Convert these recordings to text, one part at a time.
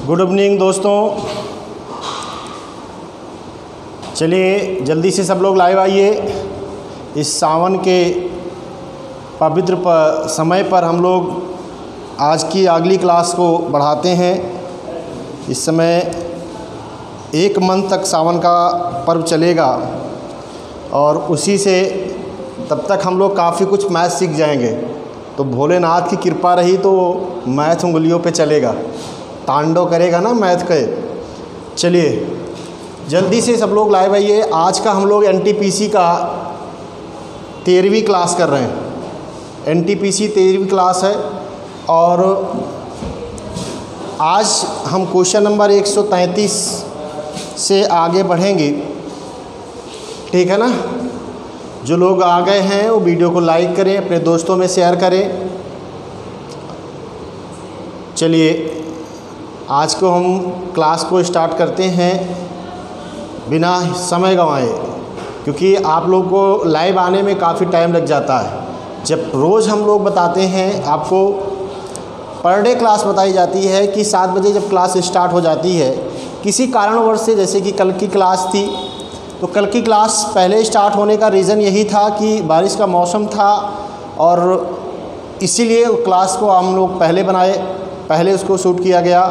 Good evening दोस्तों। चलिए जल्दी से सब लोग लाइव आइए। इस सावन के पवित्र समय पर हम लोग आज की अगली क्लास को बढ़ाते हैं। इस समय 1 मंथ तक सावन का पर्व चलेगा और उसी से तब तक हम लोग काफ़ी कुछ मैथ सीख जाएंगे। तो भोलेनाथ की कृपा रही तो मैथ उंगलियों पे चलेगा, तांडव करेगा ना मैथ के। चलिए जल्दी से सब लोग लाइव आइए। आज का हम लोग एनटीपीसी का 13वीं क्लास कर रहे हैं। एनटीपीसी 13वीं क्लास है और आज हम क्वेश्चन नंबर 133 से आगे बढ़ेंगे। ठीक है ना। जो लोग आ गए हैं वो वीडियो को लाइक करें, अपने दोस्तों में शेयर करें। चलिए आज को हम क्लास को स्टार्ट करते हैं बिना समय गंवाए, क्योंकि आप लोग को लाइव आने में काफ़ी टाइम लग जाता है। जब रोज़ हम लोग बताते हैं, आपको पर डे क्लास बताई जाती है कि 7 बजे जब क्लास स्टार्ट हो जाती है, किसी कारणवश से, जैसे कि कल की क्लास थी, तो कल की क्लास पहले स्टार्ट होने का रीज़न यही था कि बारिश का मौसम था और इसीलिए क्लास को हम लोग पहले बनाए, पहले उसको शूट किया गया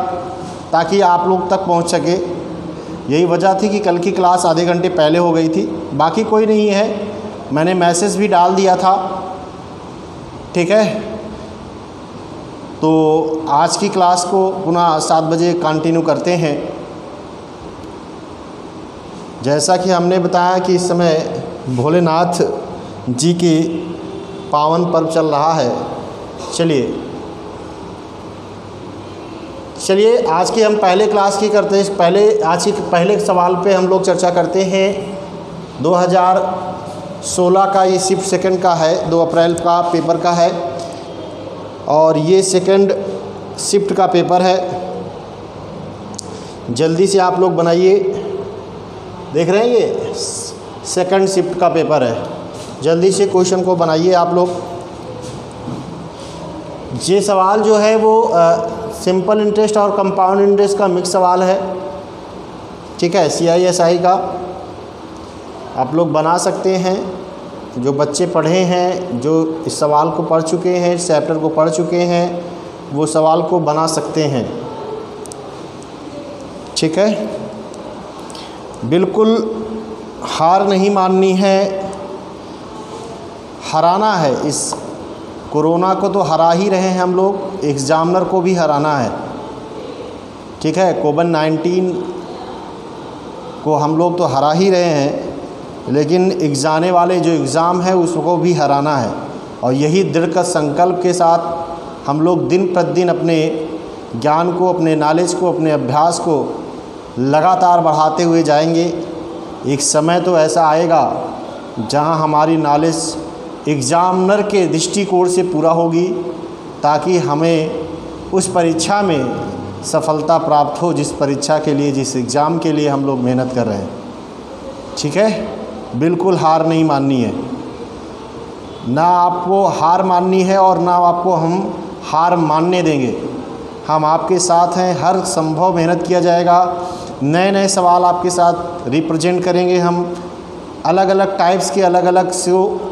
ताकि आप लोग तक पहुंच सके। यही वजह थी कि कल की क्लास आधे घंटे पहले हो गई थी। बाकी कोई नहीं है, मैंने मैसेज भी डाल दिया था। ठीक है। तो आज की क्लास को पुनः 7 बजे कंटिन्यू करते हैं। जैसा कि हमने बताया कि इस समय भोलेनाथ जी की पावन पर्व चल रहा है। चलिए आज की हम पहले क्लास की करते हैं। आज के पहले सवाल पे हम लोग चर्चा करते हैं। 2016 का ये शिफ्ट सेकंड का है, 2 अप्रैल का पेपर का है और ये सेकंड शिफ्ट का पेपर है। जल्दी से आप लोग बनाइए। देख रहे हैं ये सेकंड शिफ्ट का पेपर है। जल्दी से क्वेश्चन को बनाइए आप लोग। ये सवाल जो है वो सिंपल इंटरेस्ट और कंपाउंड इंटरेस्ट का मिक्स सवाल है। ठीक है। CISI का आप लोग बना सकते हैं। जो बच्चे पढ़े हैं, जो इस सवाल को पढ़ चुके हैं, इस चैप्टर को पढ़ चुके हैं, वो सवाल को बना सकते हैं। ठीक है। बिल्कुल हार नहीं माननी है, हराना है। इस कोरोना को तो हरा ही रहे हैं हम लोग, एग्ज़ामिनर को भी हराना है। ठीक है। कोविड-19 को हम लोग तो हरा ही रहे हैं, लेकिन जाने वाले जो एग्ज़ाम है उसको भी हराना है। और यही दृढ़ संकल्प के साथ हम लोग दिन प्रतिदिन अपने ज्ञान को, अपने नॉलेज को, अपने अभ्यास को लगातार बढ़ाते हुए जाएंगे। एक समय तो ऐसा आएगा जहां हमारी नॉलेज एग्ज़ामिनर के दृष्टिकोण से पूरा होगी, ताकि हमें उस परीक्षा में सफलता प्राप्त हो जिस परीक्षा के लिए, जिस एग्ज़ाम के लिए हम लोग मेहनत कर रहे हैं। ठीक है। बिल्कुल हार नहीं माननी है, ना आपको हार माननी है और ना आपको हम हार मानने देंगे। हम आपके साथ हैं, हर संभव मेहनत किया जाएगा। नए नए सवाल आपके साथ रिप्रेजेंट करेंगे हम, अलग अलग टाइप्स के, अलग अलग शो।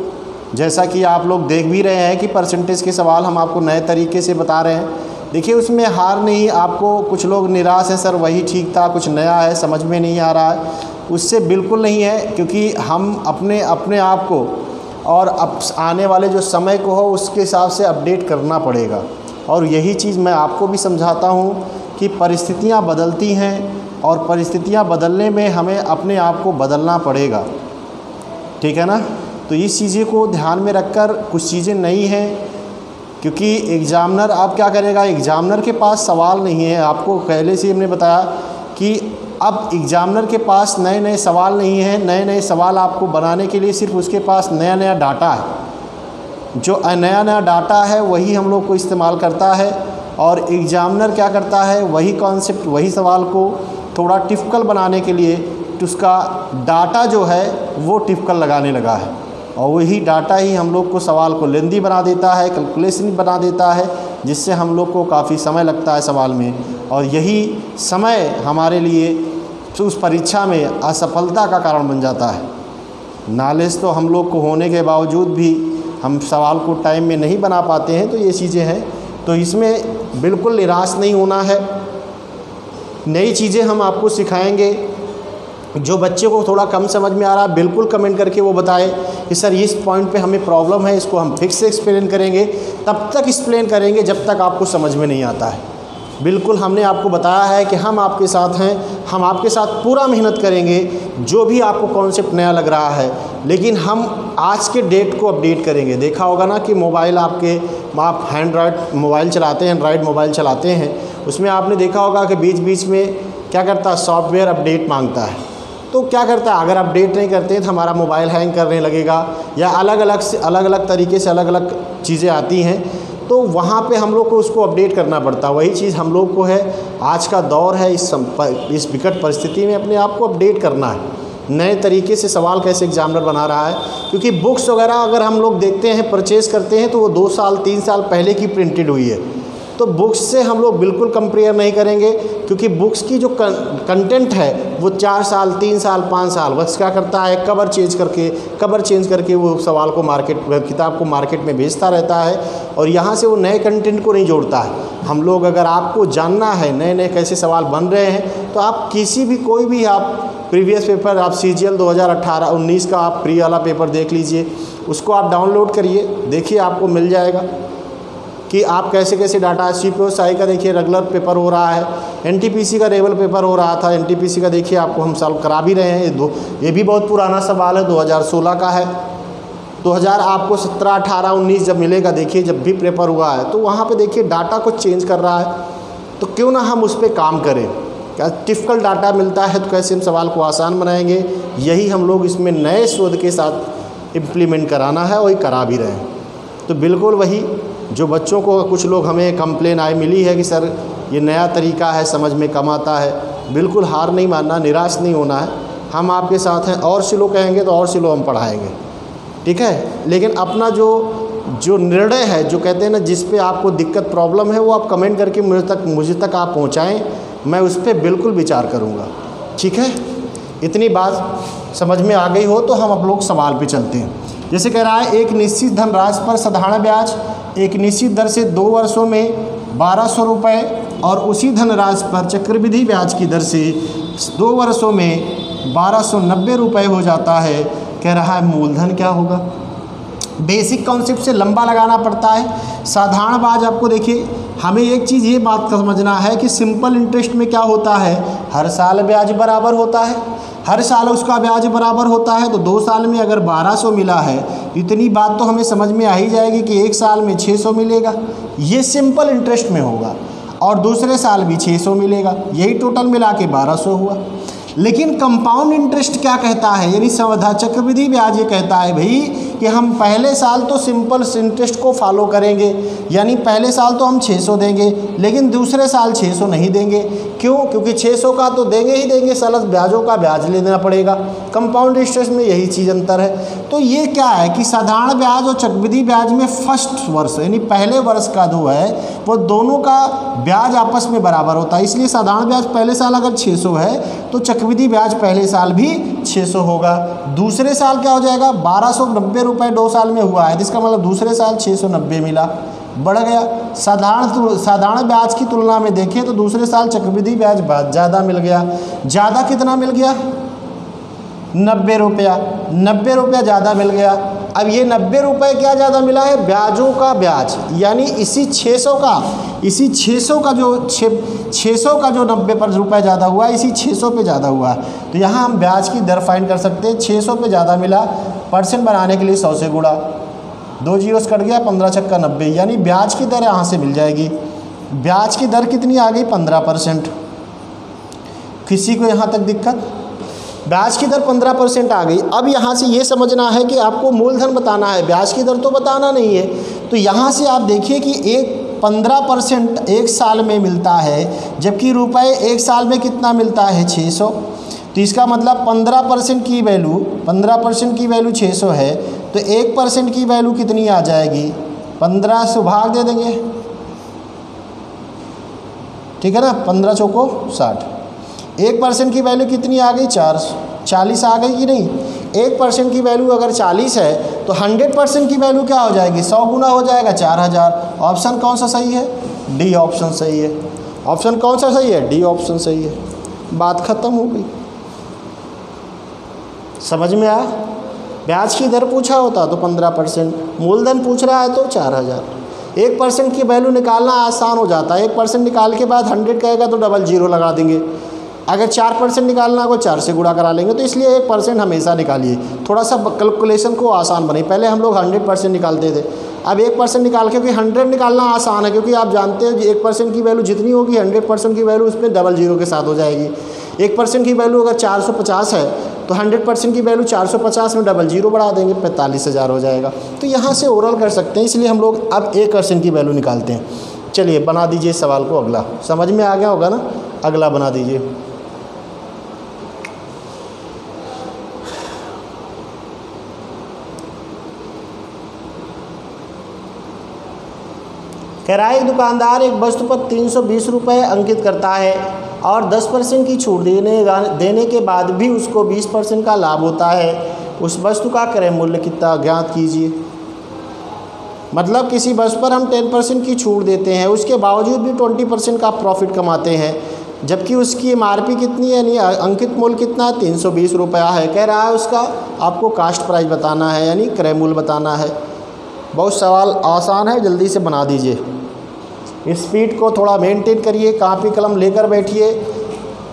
जैसा कि आप लोग देख भी रहे हैं कि परसेंटेज के सवाल हम आपको नए तरीके से बता रहे हैं। देखिए उसमें हार नहीं। आपको कुछ लोग निराश हैं, सर वही ठीक था, कुछ नया है, समझ में नहीं आ रहा है, उससे बिल्कुल नहीं है। क्योंकि हम अपने आप को और आने वाले जो समय को हो उसके हिसाब से अपडेट करना पड़ेगा। और यही चीज़ मैं आपको भी समझाता हूँ कि परिस्थितियाँ बदलती हैं और परिस्थितियाँ बदलने में हमें अपने आप को बदलना पड़ेगा। ठीक है ना। तो इस चीज़ें को ध्यान में रखकर कुछ चीज़ें नई हैं, क्योंकि एग्ज़ामिनर आप क्या करेगा, एग्ज़ामिनर के पास सवाल नहीं है। आपको पहले से हमने बताया कि अब एग्ज़ामिनर के पास नए नए सवाल नहीं हैं। नए नए सवाल आपको बनाने के लिए सिर्फ उसके पास नया नया डाटा है। जो नया नया डाटा है वही हम लोग को इस्तेमाल करता है और एग्ज़ामिनर क्या करता है, वही कॉन्सेप्ट, वही सवाल को थोड़ा टिपिकल बनाने के लिए उसका डाटा जो है वो टिपिकल लगाने लगा है। और वही डाटा ही हम लोग को सवाल को लेंदी बना देता है, कैलकुलेशन बना देता है जिससे हम लोग को काफ़ी समय लगता है सवाल में, और यही समय हमारे लिए उस परीक्षा में असफलता का कारण बन जाता है। नॉलेज तो हम लोग को होने के बावजूद भी हम सवाल को टाइम में नहीं बना पाते हैं, तो ये चीज़ें हैं। तो इसमें बिल्कुल निराश नहीं होना है। नई चीज़ें हम आपको सिखाएंगे। जो बच्चे को थोड़ा कम समझ में आ रहा है, बिल्कुल कमेंट करके वो बताए कि सर इस पॉइंट पे हमें प्रॉब्लम है, इसको हम फिर से एक्सप्लेन करेंगे। तब तक एक्सप्लेन करेंगे जब तक आपको समझ में नहीं आता है। बिल्कुल हमने आपको बताया है कि हम आपके साथ हैं, हम आपके साथ पूरा मेहनत करेंगे। जो भी आपको कॉन्सेप्ट नया लग रहा है, लेकिन हम आज के डेट को अपडेट करेंगे। देखा होगा ना कि मोबाइल आप एंड्रॉयड मोबाइल चलाते हैं, एंड्रॉयड मोबाइल चलाते हैं, उसमें आपने देखा होगा कि बीच बीच में क्या करता है, सॉफ्टवेयर अपडेट मांगता है। तो क्या करता है, अगर अपडेट नहीं करते हैं तो हमारा मोबाइल हैंग करने लगेगा, या अलग अलग तरीके से अलग अलग चीज़ें आती हैं। तो वहाँ पे हम लोग को उसको अपडेट करना पड़ता है। वही चीज़ हम लोग को है, आज का दौर है, इस विकट परिस्थिति में अपने आप को अपडेट करना है। नए तरीके से सवाल कैसे एग्जामिनर बना रहा है, क्योंकि बुक्स वगैरह अगर हम लोग देखते हैं, परचेज़ करते हैं, तो वो 2 साल 3 साल पहले की प्रिंटेड हुई है। तो बुक्स से हम लोग बिल्कुल कंपेयर नहीं करेंगे, क्योंकि बुक्स की जो कंटेंट है वो 4 साल 3 साल 5 साल बस क्या करता है, कवर चेंज करके वो सवाल को किताब को मार्केट में भेजता रहता है, और यहाँ से वो नए कंटेंट को नहीं जोड़ता है। हम लोग, अगर आपको जानना है नए नए कैसे सवाल बन रहे हैं, तो आप कोई भी आप प्रीवियस पेपर, आप CGL 2018-19 का आप प्री वाला पेपर देख लीजिए, उसको आप डाउनलोड करिए, देखिए आपको मिल जाएगा कि आप कैसे कैसे डाटा। CPO का देखिए रेगुलर पेपर हो रहा है, NTPC का रेगुलर पेपर हो रहा था। NTPC का देखिए आपको हम सॉल्व करा भी रहे हैं। ये भी बहुत पुराना सवाल है, 2016 का है। 2000 आपको 17, 18, 19 जब मिलेगा, देखिए जब भी पेपर हुआ है, तो वहाँ पे देखिए डाटा को चेंज कर रहा है। तो क्यों ना हम उस पर काम करें। क्या डिफ़िकल्ट डाटा मिलता है तो कैसे हम सवाल को आसान बनाएंगे, यही हम लोग इसमें नए शोध के साथ इम्प्लीमेंट कराना है, वही करा भी रहे हैं। तो बिल्कुल वही जो बच्चों को, कुछ लोग हमें कंप्लेन मिली है कि सर ये नया तरीका है, समझ में कम आता है, बिल्कुल हार नहीं मानना, निराश नहीं होना है। हम आपके साथ हैं, और सिलो कहेंगे तो और सिलो हम पढ़ाएंगे, ठीक है। लेकिन अपना जो निर्णय है, जो कहते हैं ना, जिस पे आपको दिक्कत प्रॉब्लम है, वो आप कमेंट करके मुझे तक आप पहुँचाएँ, मैं उस पर बिल्कुल विचार करूँगा, ठीक है। इतनी बात समझ में आ गई हो तो हम आप लोग सवाल पे चलते हैं। जैसे कह रहा है, एक निश्चित धनराशि पर साधारण ब्याज एक निश्चित दर से 2 वर्षों में 1200 रुपये, और उसी धनराशि पर चक्रवृद्धि ब्याज की दर से 2 वर्षों में 1290 रुपये हो जाता है। कह रहा है मूलधन क्या होगा। बेसिक कॉन्सेप्ट से लंबा लगाना पड़ता है। साधारण ब्याज आपको देखिए, हमें एक चीज़ ये बात का समझना है कि सिंपल इंटरेस्ट में क्या होता है, हर साल ब्याज बराबर होता है, हर साल उसका ब्याज बराबर होता है। तो 2 साल में अगर 1200 मिला है, इतनी बात तो हमें समझ में आ ही जाएगी कि 1 साल में 600 मिलेगा, ये सिंपल इंटरेस्ट में होगा, और दूसरे साल भी 600 मिलेगा, यही टोटल मिला के 1200 हुआ। लेकिन कंपाउंड इंटरेस्ट क्या कहता है, यानी सावधान चक्रवृद्धि ब्याज ये कहता है भाई कि हम पहले साल तो सिंपल इंटरेस्ट को फॉलो करेंगे, यानी पहले साल तो हम 600 देंगे, लेकिन दूसरे साल 600 नहीं देंगे। क्यों? क्योंकि 600 का तो देंगे ही देंगे, साल ब्याजों का ब्याज लेना पड़ेगा। कंपाउंड इंटरेस्ट में यही चीज़ अंतर है। तो ये क्या है कि साधारण ब्याज और चक्रवृद्धि ब्याज में फर्स्ट वर्ष यानी पहले वर्ष का जो है वो दोनों का ब्याज आपस में बराबर होता है। इसलिए साधारण ब्याज पहले साल अगर 600 है तो चक्रवृद्धि ब्याज पहले साल भी 600 होगा। दूसरे साल क्या हो जाएगा, 1290 रुपये 2 साल में हुआ है, तो इसका मतलब दूसरे साल 690 मिला, बढ़ गया। साधारण ब्याज की तुलना में देखें तो दूसरे साल चक्रवृद्धि ब्याज ज़्यादा मिल गया। ज़्यादा कितना मिल गया, 90 रुपया, 90 रुपया ज़्यादा मिल गया। अब ये 90 रुपये क्या ज़्यादा मिला है, ब्याजों का ब्याज, यानी इसी 600 का जो 600 का जो 90 रुपये ज़्यादा हुआ, इसी 600 पे ज़्यादा हुआ। तो यहाँ हम ब्याज की दर फाइंड कर सकते हैं। 600 पे ज़्यादा मिला, परसेंट बनाने के लिए 100 से गुणा, 2 जीरोस कट गया, 15 छक्का 90, यानी ब्याज की दर यहाँ से मिल जाएगी। ब्याज की दर कितनी आ गई, 15%। किसी को यहाँ तक दिक्कत, ब्याज की दर 15% आ गई। अब यहाँ से ये समझना है कि आपको मूलधन बताना है, ब्याज की दर तो बताना नहीं है। तो यहाँ से आप देखिए कि 15% 1 साल में मिलता है, जबकि रुपए 1 साल में कितना मिलता है, 600। तो इसका मतलब 15% की वैल्यू 600 है, तो 1% की वैल्यू कितनी आ जाएगी, 15 से भाग दे देंगे, ठीक है ना, 15 चौको 60। 1% की वैल्यू कितनी आ गई, 40 आ गई कि नहीं। 1% की वैल्यू अगर 40 है तो 100% की वैल्यू क्या हो जाएगी, 100 गुना हो जाएगा, 4000। ऑप्शन कौन सा सही है, डी ऑप्शन सही है। ऑप्शन कौन सा सही है, डी ऑप्शन सही है। बात खत्म हो गई। समझ में आया। ब्याज की दर पूछा होता तो 15%, मूलधन पूछ रहा है तो 4000। 1% की वैल्यू निकालना आसान हो जाता है। 1% निकाल के बाद 100 कहेगा तो डबल जीरो लगा देंगे। अगर 4% निकालना को 4 से गुणा करा लेंगे। तो इसलिए 1% हमेशा निकालिए, थोड़ा सा कैलकुलेशन को आसान बने। पहले हम लोग 100% निकालते थे, अब 1% निकाल के, क्योंकि 100 निकालना आसान है, क्योंकि आप जानते हैं 1% की वैल्यू जितनी होगी 100% की वैल्यू उसमें डबल जीरो के साथ हो जाएगी। 1% की वैल्यू अगर 450 है तो 100% की वैल्यू 450 में डबल जीरो बढ़ा देंगे, 45,000 हो जाएगा। तो यहाँ से ओरल कर सकते हैं, इसलिए हम लोग अब 1% की वैल्यू निकालते हैं। चलिए बना दीजिए सवाल को अगला। समझ में आ गया होगा ना, अगला बना दीजिए। किराए दुकानदार एक वस्तु पर 320 रुपये अंकित करता है और 10% की छूट देने के बाद भी उसको 20% का लाभ होता है। उस वस्तु का क्रय मूल्य कितना ज्ञात कीजिए। मतलब किसी वस्तु पर हम 10% की छूट देते हैं, उसके बावजूद भी 20% का प्रॉफिट कमाते हैं, जबकि उसकी MRP कितनी है, यानी अंकित मूल्य कितना है, 320 रुपया है। कह रहा है उसका आपको कास्ट प्राइस बताना है, यानी क्रय मूल्य बताना है। बहुत सवाल आसान है, जल्दी से बना दीजिए। स्पीड को थोड़ा मेंटेन करिए, कापी कलम लेकर बैठिए।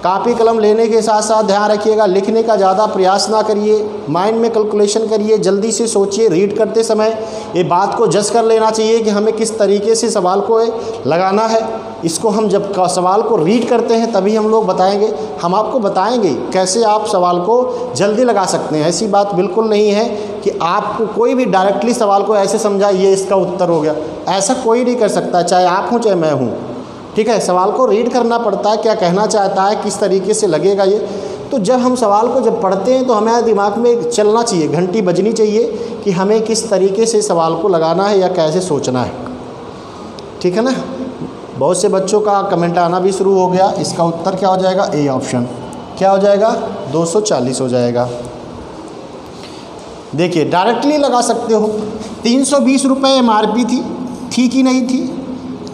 कापी कलम लेने के साथ साथ ध्यान रखिएगा, लिखने का ज़्यादा प्रयास ना करिए, माइंड में कैलकुलेशन करिए, जल्दी से सोचिए। रीड करते समय ये बात को जज कर लेना चाहिए कि हमें किस तरीके से सवाल को लगाना है। इसको हम जब सवाल को रीड करते हैं तभी हम लोग बताएंगे, हम आपको बताएंगे कैसे आप सवाल को जल्दी लगा सकते हैं। ऐसी बात बिल्कुल नहीं है कि आपको कोई भी डायरेक्टली सवाल को ऐसे समझा ये इसका उत्तर हो गया, ऐसा कोई नहीं कर सकता, चाहे आप हों चाहे मैं हूँ। ठीक है, सवाल को रीड करना पड़ता है, क्या कहना चाहता है, किस तरीके से लगेगा ये। तो जब हम सवाल को जब पढ़ते हैं तो हमारे दिमाग में चलना चाहिए, घंटी बजनी चाहिए कि हमें किस तरीके से सवाल को लगाना है या कैसे सोचना है। ठीक है ना। बहुत से बच्चों का कमेंट आना भी शुरू हो गया। इसका उत्तर क्या हो जाएगा, ए ऑप्शन। क्या हो जाएगा, 240 हो जाएगा। देखिए डायरेक्टली लगा सकते हो। 320 रुपये MRP थी कि नहीं थी।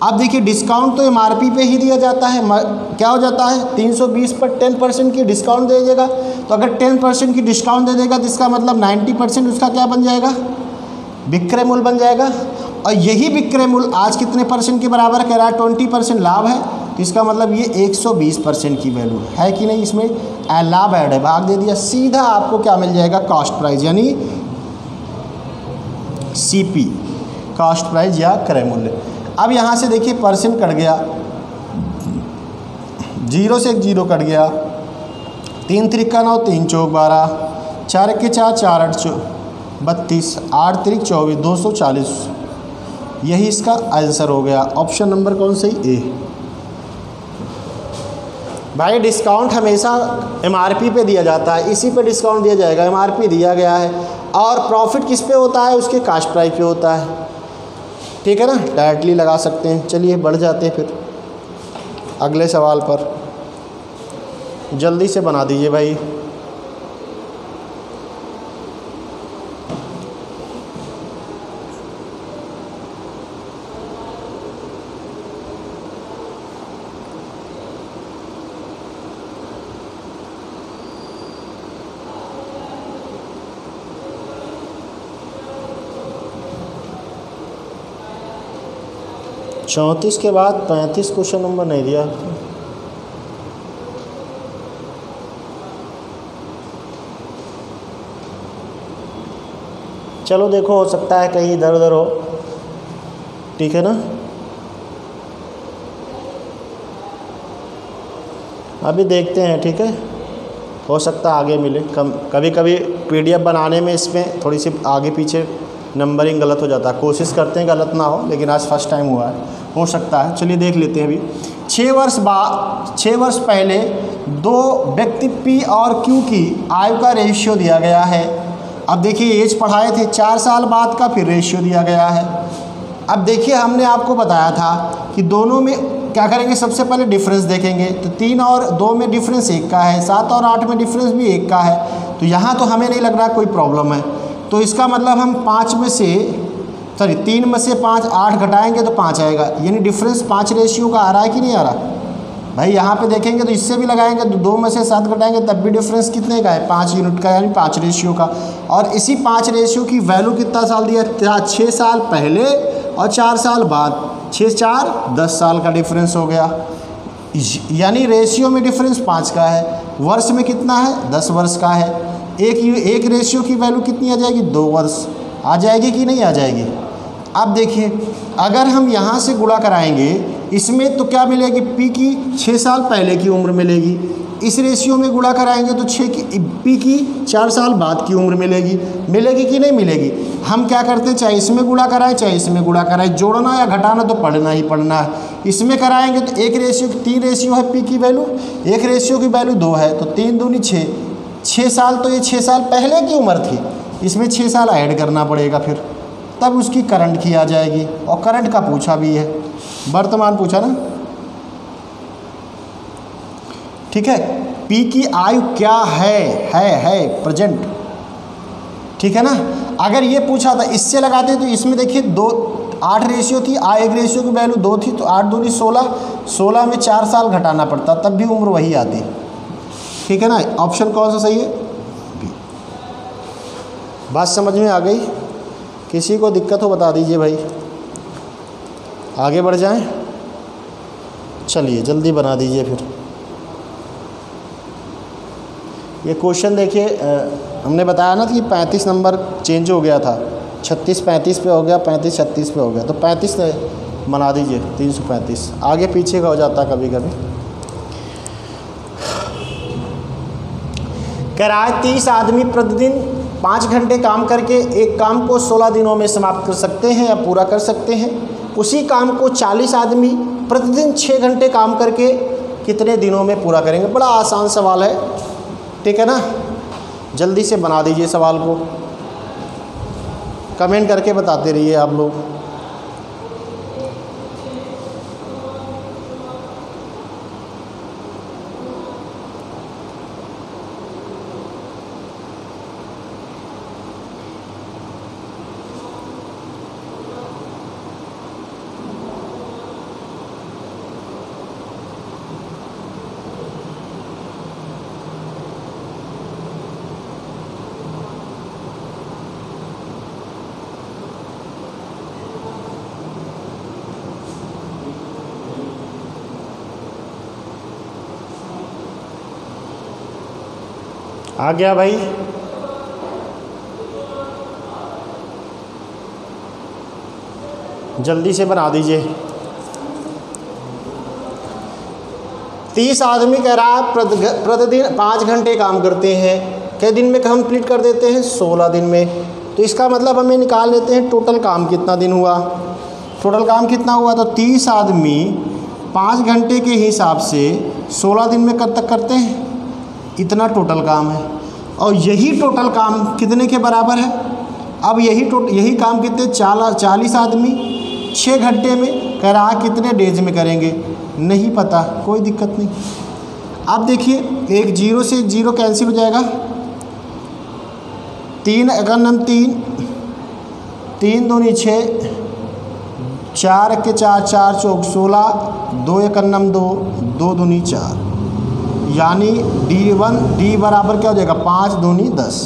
अब देखिए डिस्काउंट तो MRP पे ही दिया जाता है। क्या हो जाता है, 320 पर 10% की डिस्काउंट दे देगा। तो अगर 10% की डिस्काउंट दे देगा तो इसका मतलब 90% उसका क्या बन जाएगा, विक्रय मूल्य बन जाएगा। और यही विक्रय मूल्य आज कितने परसेंट के बराबर कह रहा है, 20% लाभ है। तो इसका मतलब ये 120% की वैल्यू है कि नहीं, इसमें लाभ ऐड है, भाग दे दिया। सीधा आपको क्या मिल जाएगा, कास्ट प्राइस, यानी CP, कास्ट प्राइस या क्रय मूल्य। अब यहाँ से देखिए परसेंट कट गया, 0 से 1 0 कट गया, 3 त्रिक 9, 3 चौक 12, 4 के 4, 4 8 32, 8 त्रिक 24, 240। यही इसका आंसर हो गया। ऑप्शन नंबर कौन सही, ए। भाई डिस्काउंट हमेशा MRP पे दिया जाता है, इसी पे डिस्काउंट दिया जाएगा, MRP दिया गया है। और प्रॉफिट किस पे होता है, उसके कास्ट प्राइस पे होता है। ठीक है ना, डायरेक्टली लगा सकते हैं। चलिए बढ़ जाते हैं फिर अगले सवाल पर। जल्दी से बना दीजिए भाई। चौंतीस के बाद 35 क्वेश्चन नंबर नहीं दिया। चलो देखो, हो सकता है कहीं इधर उधर हो। ठीक है ना, अभी देखते हैं। ठीक है, हो सकता है आगे मिले। कभी कभी PDF बनाने में इसमें थोड़ी सी आगे पीछे नंबरिंग गलत हो जाता है। कोशिश करते हैं गलत ना हो, लेकिन आज फर्स्ट टाइम हुआ है, हो सकता है। चलिए देख लेते हैं। अभी 6 वर्ष पहले 2 व्यक्ति P और Q की आयु का रेशियो दिया गया है। अब देखिए एज पढ़ाए थे, 4 साल बाद का फिर रेशियो दिया गया है। अब देखिए हमने आपको बताया था कि दोनों में क्या करेंगे, सबसे पहले डिफरेंस देखेंगे। तो 3 और 2 में डिफरेंस 1 का है, 7 और 8 में डिफरेंस भी 1 का है। तो यहाँ तो हमें नहीं लग रहा कोई प्रॉब्लम है। तो इसका मतलब हम 3 में से 5 8 घटाएंगे तो 5 आएगा, यानी डिफरेंस 5 रेशियो का आ रहा है कि नहीं आ रहा भाई। यहाँ पे देखेंगे तो इससे भी लगाएंगे तो 2 में से 7 घटाएंगे तब भी डिफरेंस कितने का है, 5 यूनिट का, यानी 5 रेशियो का। और इसी 5 रेशियो की वैल्यू कितना साल दिया, 6 साल पहले और 4 साल बाद, 6 4 10 साल का डिफरेंस हो गया। यानी रेशियो में डिफरेंस 5 का है, वर्ष में कितना है, 10 वर्ष का है। एक रेशियो की वैल्यू कितनी आ जाएगी, 2 वर्ष आ जाएगी कि नहीं आ जाएगी। अब देखिए अगर हम यहाँ से गुणा कराएंगे इसमें तो क्या मिलेगी, पी की 6 साल पहले की उम्र मिलेगी। इस रेशियो में गुणा कराएंगे तो पी की 4 साल बाद की उम्र मिलेगी कि नहीं मिलेगी। हम क्या करते हैं, चाहे इसमें गुणा कराएं चाहे इसमें गुणा कराएं, जोड़ना या घटाना तो पढ़ना ही पढ़ना है। इसमें कराएंगे तो 3 रेशियो है पी की वैल्यू, 1 रेशियो की वैल्यू 2 है, तो 3 दूनी 6, 6 साल, तो ये 6 साल पहले की उम्र थी, इसमें 6 साल ऐड करना पड़ेगा फिर, तब उसकी करंट की आ जाएगी। और करंट का पूछा भी है, वर्तमान पूछा ना, ठीक है। पी की आयु क्या है प्रेजेंट, ठीक है ना। अगर ये पूछा था इससे लगाते तो इसमें देखिए 8 रेशियो थी, 1 रेशियो की वैल्यू 2 थी, तो 8 दूनी 16, 16 में 4 साल घटाना पड़ता तब भी उम्र वही आती, ठीक है ना। ऑप्शन कौन सा सही है, बी। बात समझ में आ गई, किसी को दिक्कत हो बता दीजिए भाई, आगे बढ़ जाएं। चलिए जल्दी बना दीजिए फिर। ये क्वेश्चन देखिए, हमने बताया ना कि 35 नंबर चेंज हो गया था, 36 35 पे हो गया, 35 36 पे हो गया, तो 35 बना दीजिए, 335। आगे पीछे का हो जाता कभी कभी। कह रहा है 30 आदमी प्रतिदिन 5 घंटे काम करके एक काम को 16 दिनों में समाप्त कर सकते हैं या पूरा कर सकते हैं। उसी काम को 40 आदमी प्रतिदिन 6 घंटे काम करके कितने दिनों में पूरा करेंगे। बड़ा आसान सवाल है, ठीक है ना। जल्दी से बना दीजिए सवाल को, कमेंट करके बताते रहिए आप लोग। आ गया भाई, जल्दी से बना दीजिए। 30 आदमी कह रहा है प्रतिदिन 5 घंटे काम करते हैं, कितने दिन में कंप्लीट कर देते हैं, 16 दिन में। तो इसका मतलब हमें निकाल लेते हैं टोटल काम कितना दिन हुआ। टोटल काम कितना हुआ, तो 30 आदमी 5 घंटे के हिसाब से 16 दिन में कब तक करते हैं, इतना टोटल काम है। और यही टोटल काम कितने के बराबर है, अब यही काम कितने 40 आदमी 6 घंटे में कह रहा कितने डेज में करेंगे, नहीं पता, कोई दिक्कत नहीं। अब देखिए एक 0 से 1 0 कैंसिल हो जाएगा, 3 एकन्नम 3, 3 दूनी 6, 4 के 4 4 चौक 16, 2 एकन्नम 2, 2 दूनी 4, यानी D बराबर क्या हो जाएगा, 5 दूनी 10।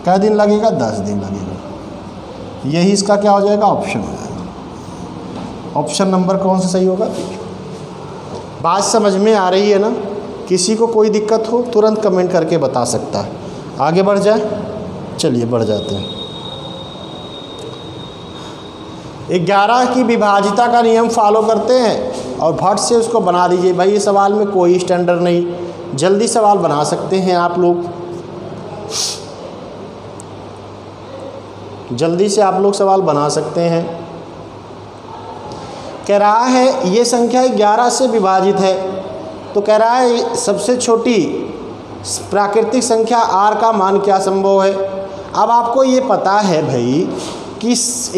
क्या दिन लगेगा, 10 दिन लगेगा। यही इसका क्या हो जाएगा, ऑप्शन हो जाएगा। ऑप्शन नंबर कौन सा सही होगा। बात समझ में आ रही है ना। किसी को कोई दिक्कत हो तुरंत कमेंट करके बता सकता है। आगे बढ़ जाए, चलिए बढ़ जाते हैं। 11 की विभाजिता का नियम फॉलो करते हैं और फट से उसको बना दीजिए। भाई ये सवाल में कोई स्टैंडर्ड नहीं, जल्दी सवाल बना सकते हैं आप लोग, जल्दी से आप लोग सवाल बना सकते हैं। कह रहा है ये संख्या 11 से विभाजित है, तो कह रहा है सबसे छोटी प्राकृतिक संख्या r का मान क्या संभव है। अब आपको ये पता है भाई कि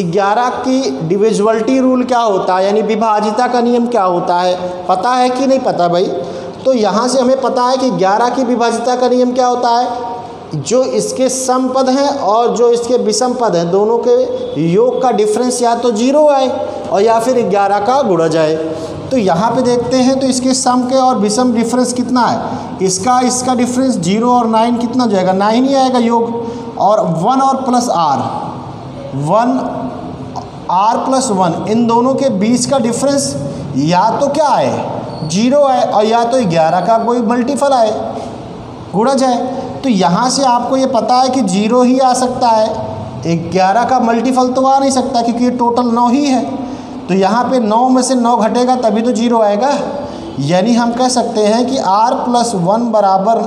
11 की डिविजिबिलिटी रूल क्या होता है, यानी विभाजिता का नियम क्या होता है, पता है कि नहीं पता भाई? तो यहाँ से हमें पता है कि 11 की विभाजिता का नियम क्या होता है, जो इसके सम पद हैं और जो इसके विषम पद हैं दोनों के योग का डिफरेंस या तो 0 आए और या फिर 11 का गुणज आए। तो यहाँ पे देखते हैं तो इसके सम के और विषम डिफरेंस कितना है, इसका डिफरेंस 0 और 9 कितना हो जाएगा, 9 ही आएगा योग, और 1 और प्लस आर, 1 आर प्लस 1, इन दोनों के बीच का डिफरेंस या तो क्या है 0 आए और या तो 11 का कोई मल्टीपल आए, गुणज है। तो यहाँ से आपको ये पता है कि 0 ही आ सकता है, 11 का मल्टीपल तो आ नहीं सकता क्योंकि ये टोटल 9 ही है। तो यहाँ पे 9 में से 9 घटेगा तभी तो 0 आएगा, यानी हम कह सकते हैं कि r प्लस 1 बराबर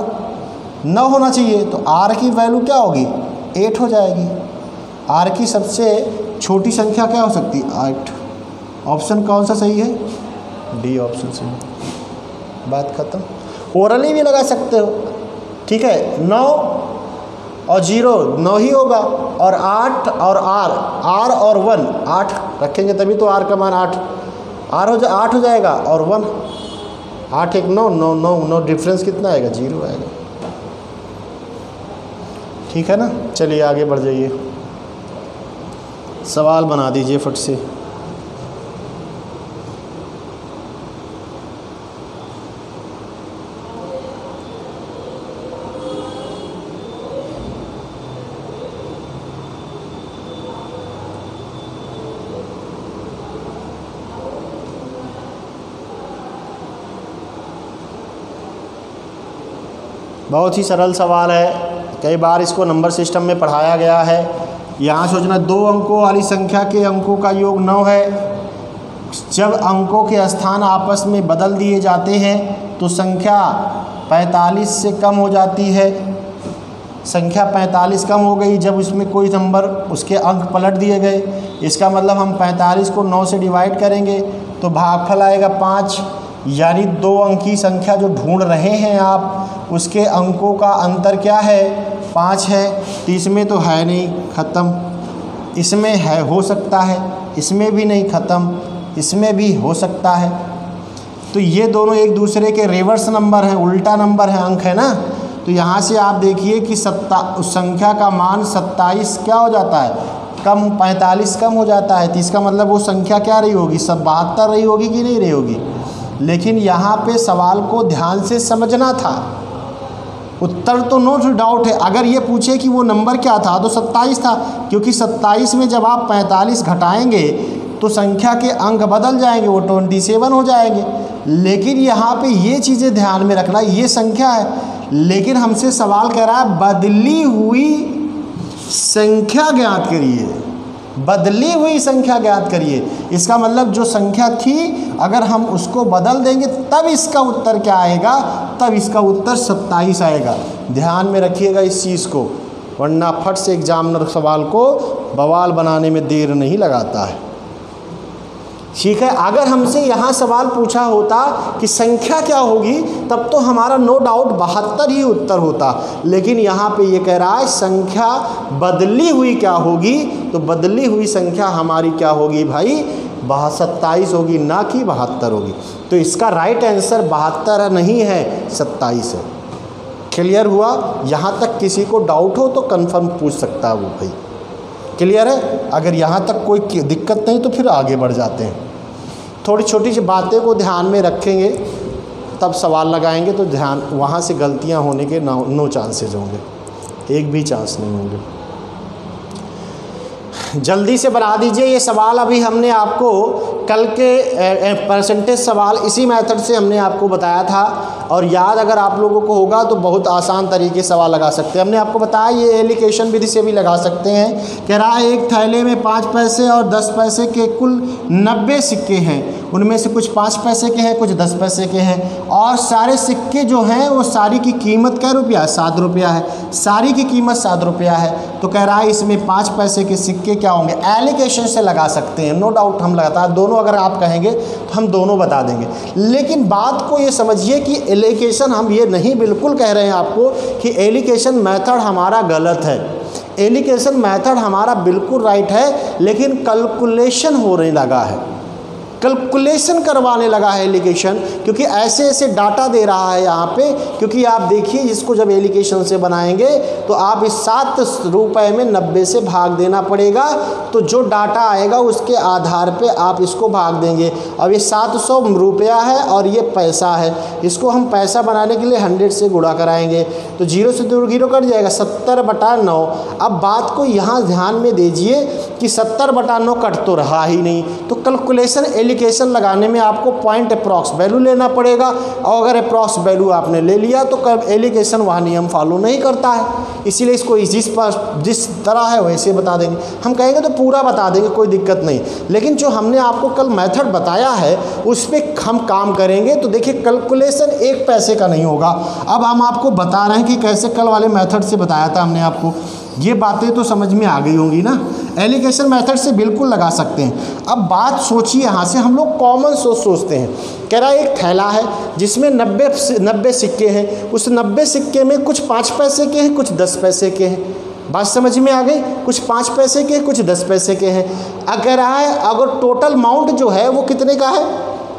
9 होना चाहिए। तो r की वैल्यू क्या होगी, 8 हो जाएगी। r की सबसे छोटी संख्या क्या हो सकती है, 8। ऑप्शन कौन सा सही है, डी ऑप्शन सही। बात खत्म। ओरली भी लगा सकते हो, ठीक है। 9 और 0 9 ही होगा, और 8 और r और 1 8 रखेंगे तभी तो r का मान 8 हो जाएगा, और 1 8 1 9 9 9 9 डिफरेंस कितना आएगा, 0 आएगा। ठीक है ना, चलिए आगे बढ़ जाइए, सवाल बना दीजिए फट से। बहुत ही सरल सवाल है, कई बार इसको नंबर सिस्टम में पढ़ाया गया है। यहाँ सोचना 2 अंकों वाली संख्या के अंकों का योग 9 है। जब अंकों के स्थान आपस में बदल दिए जाते हैं तो संख्या 45 से कम हो जाती है। संख्या 45 कम हो गई जब उसमें कोई नंबर उसके अंक पलट दिए गए। इसका मतलब हम 45 को 9 से डिवाइड करेंगे तो भागफल आएगा 5, यानी 2 अंकी संख्या जो ढूंढ रहे हैं आप उसके अंकों का अंतर क्या है, 5 है। तो इसमें तो है नहीं, ख़त्म। इसमें है, हो सकता है, इसमें भी नहीं, ख़त्म, इसमें भी हो सकता है। तो ये दोनों एक दूसरे के रिवर्स नंबर हैं, उल्टा नंबर है, अंक है ना। तो यहाँ से आप देखिए कि उस संख्या का मान 27 क्या हो जाता है, कम, 45 कम हो जाता है। तो इसका मतलब वो संख्या क्या रही होगी, सब 72 रही होगी कि नहीं रही होगी। लेकिन यहाँ पे सवाल को ध्यान से समझना था, उत्तर तो नो डाउट है। अगर ये पूछे कि वो नंबर क्या था तो 27 था, क्योंकि 27 में जब आप 45 घटाएंगे तो संख्या के अंक बदल जाएंगे, वो 27 हो जाएंगे। लेकिन यहाँ पे ये चीज़ें ध्यान में रखना, ये संख्या है, लेकिन हमसे सवाल कह रहा है बदली हुई संख्या ज्ञात करिए, बदली हुई संख्या ज्ञात करिए। इसका मतलब जो संख्या थी अगर हम उसको बदल देंगे तब इसका उत्तर क्या आएगा, तब इसका उत्तर 27 आएगा। ध्यान में रखिएगा इस चीज़ को, वरना फट से एग्जामिनर सवाल को बवाल बनाने में देर नहीं लगाता है। ठीक है, अगर हमसे यहाँ सवाल पूछा होता कि संख्या क्या होगी तब तो हमारा नो डाउट 72 ही उत्तर होता। लेकिन यहाँ पे ये कह रहा है संख्या बदली हुई क्या होगी, तो बदली हुई संख्या हमारी क्या होगी भाई, 27 होगी, ना कि 72 होगी। तो इसका राइट आंसर 72 नहीं है, 27 है। क्लियर हुआ? यहाँ तक किसी को डाउट हो तो कंफर्म पूछ सकता है वो भाई। क्लियर है? अगर यहाँ तक कोई दिक्कत नहीं तो फिर आगे बढ़ जाते हैं। थोड़ी छोटी सी बातें को ध्यान में रखेंगे तब सवाल लगाएंगे तो ध्यान, वहाँ से गलतियाँ होने के नो चांसेज होंगे, एक भी चांस नहीं होंगे। जल्दी से बना दीजिए ये सवाल। अभी हमने आपको कल के परसेंटेज सवाल इसी मेथड से हमने आपको बताया था, और याद अगर आप लोगों को होगा तो बहुत आसान तरीके से सवाल लगा सकते हैं। हमने आपको बताया ये एलिकेशन विधि से भी लगा सकते हैं। कह रहा है एक थैले में 5 पैसे और 10 पैसे के कुल 90 सिक्के हैं, उनमें से कुछ 5 पैसे के हैं, कुछ 10 पैसे के हैं, और सारे सिक्के जो हैं वो सारी की कीमत क्या रुपया है, 7 रुपया है। सारी की कीमत 7 रुपया है। तो कह रहा है इसमें 5 पैसे के सिक्के क्या होंगे, एलिकेशन से लगा सकते हैं, नो डाउट हम लगातार दोनों अगर आप कहेंगे तो हम दोनों बता देंगे। लेकिन बात को ये समझिए कि एलिकेशन, हम ये नहीं बिल्कुल कह रहे हैं आपको कि एलिकेशन मेथड हमारा गलत है। एलिगेशन मेथड हमारा बिल्कुल राइट है, लेकिन कैलकुलेशन होने लगा है, कैलकुलेशन करवाने लगा है एलिगेशन, क्योंकि ऐसे ऐसे डाटा दे रहा है यहाँ पे। क्योंकि आप देखिए, इसको जब एलिगेशन से बनाएंगे तो आप इस 7 रुपये में 90 से भाग देना पड़ेगा, तो जो डाटा आएगा उसके आधार पे आप इसको भाग देंगे। अब ये 700 रुपया है और ये पैसा है, इसको हम पैसा बनाने के लिए 100 से गुणा कराएंगे, तो 0 से 2 0 कट जाएगा, 70/9। अब बात को यहाँ ध्यान में दीजिए कि 70/9 कट तो रहा ही नहीं, तो कैलकुलेशन एलिगेशन लगाने में आपको पॉइंट अप्रॉक्स वैल्यू लेना पड़ेगा, और अगर अप्रॉक्स वैल्यू आपने ले लिया तो एलिगेशन वहाँ नियम फॉलो नहीं करता है। इसीलिए इसको जिस तरह है वैसे बता देंगे, हम कहेंगे तो पूरा बता देंगे, कोई दिक्कत नहीं। लेकिन जो हमने आपको कल मेथड बताया है उस पर हम काम करेंगे। तो देखिए, कैलकुलेशन 1 पैसे का नहीं होगा। अब हम आपको बता रहे हैं कि कैसे कल वाले मेथड से बताया था हमने आपको, ये बातें तो समझ में आ गई होंगी ना। एलिगेशन मेथड से बिल्कुल लगा सकते हैं। अब बात सोचिए, यहाँ से हम लोग कॉमन सोचते हैं। कह रहा है एक थैला है जिसमें 90 सिक्के हैं, उस 90 सिक्के में कुछ 5 पैसे के हैं, कुछ 10 पैसे के हैं। बात समझ में आ गई? कुछ 5 पैसे के, कुछ 10 पैसे के हैं। अगर टोटल अमाउंट जो है वो कितने का है,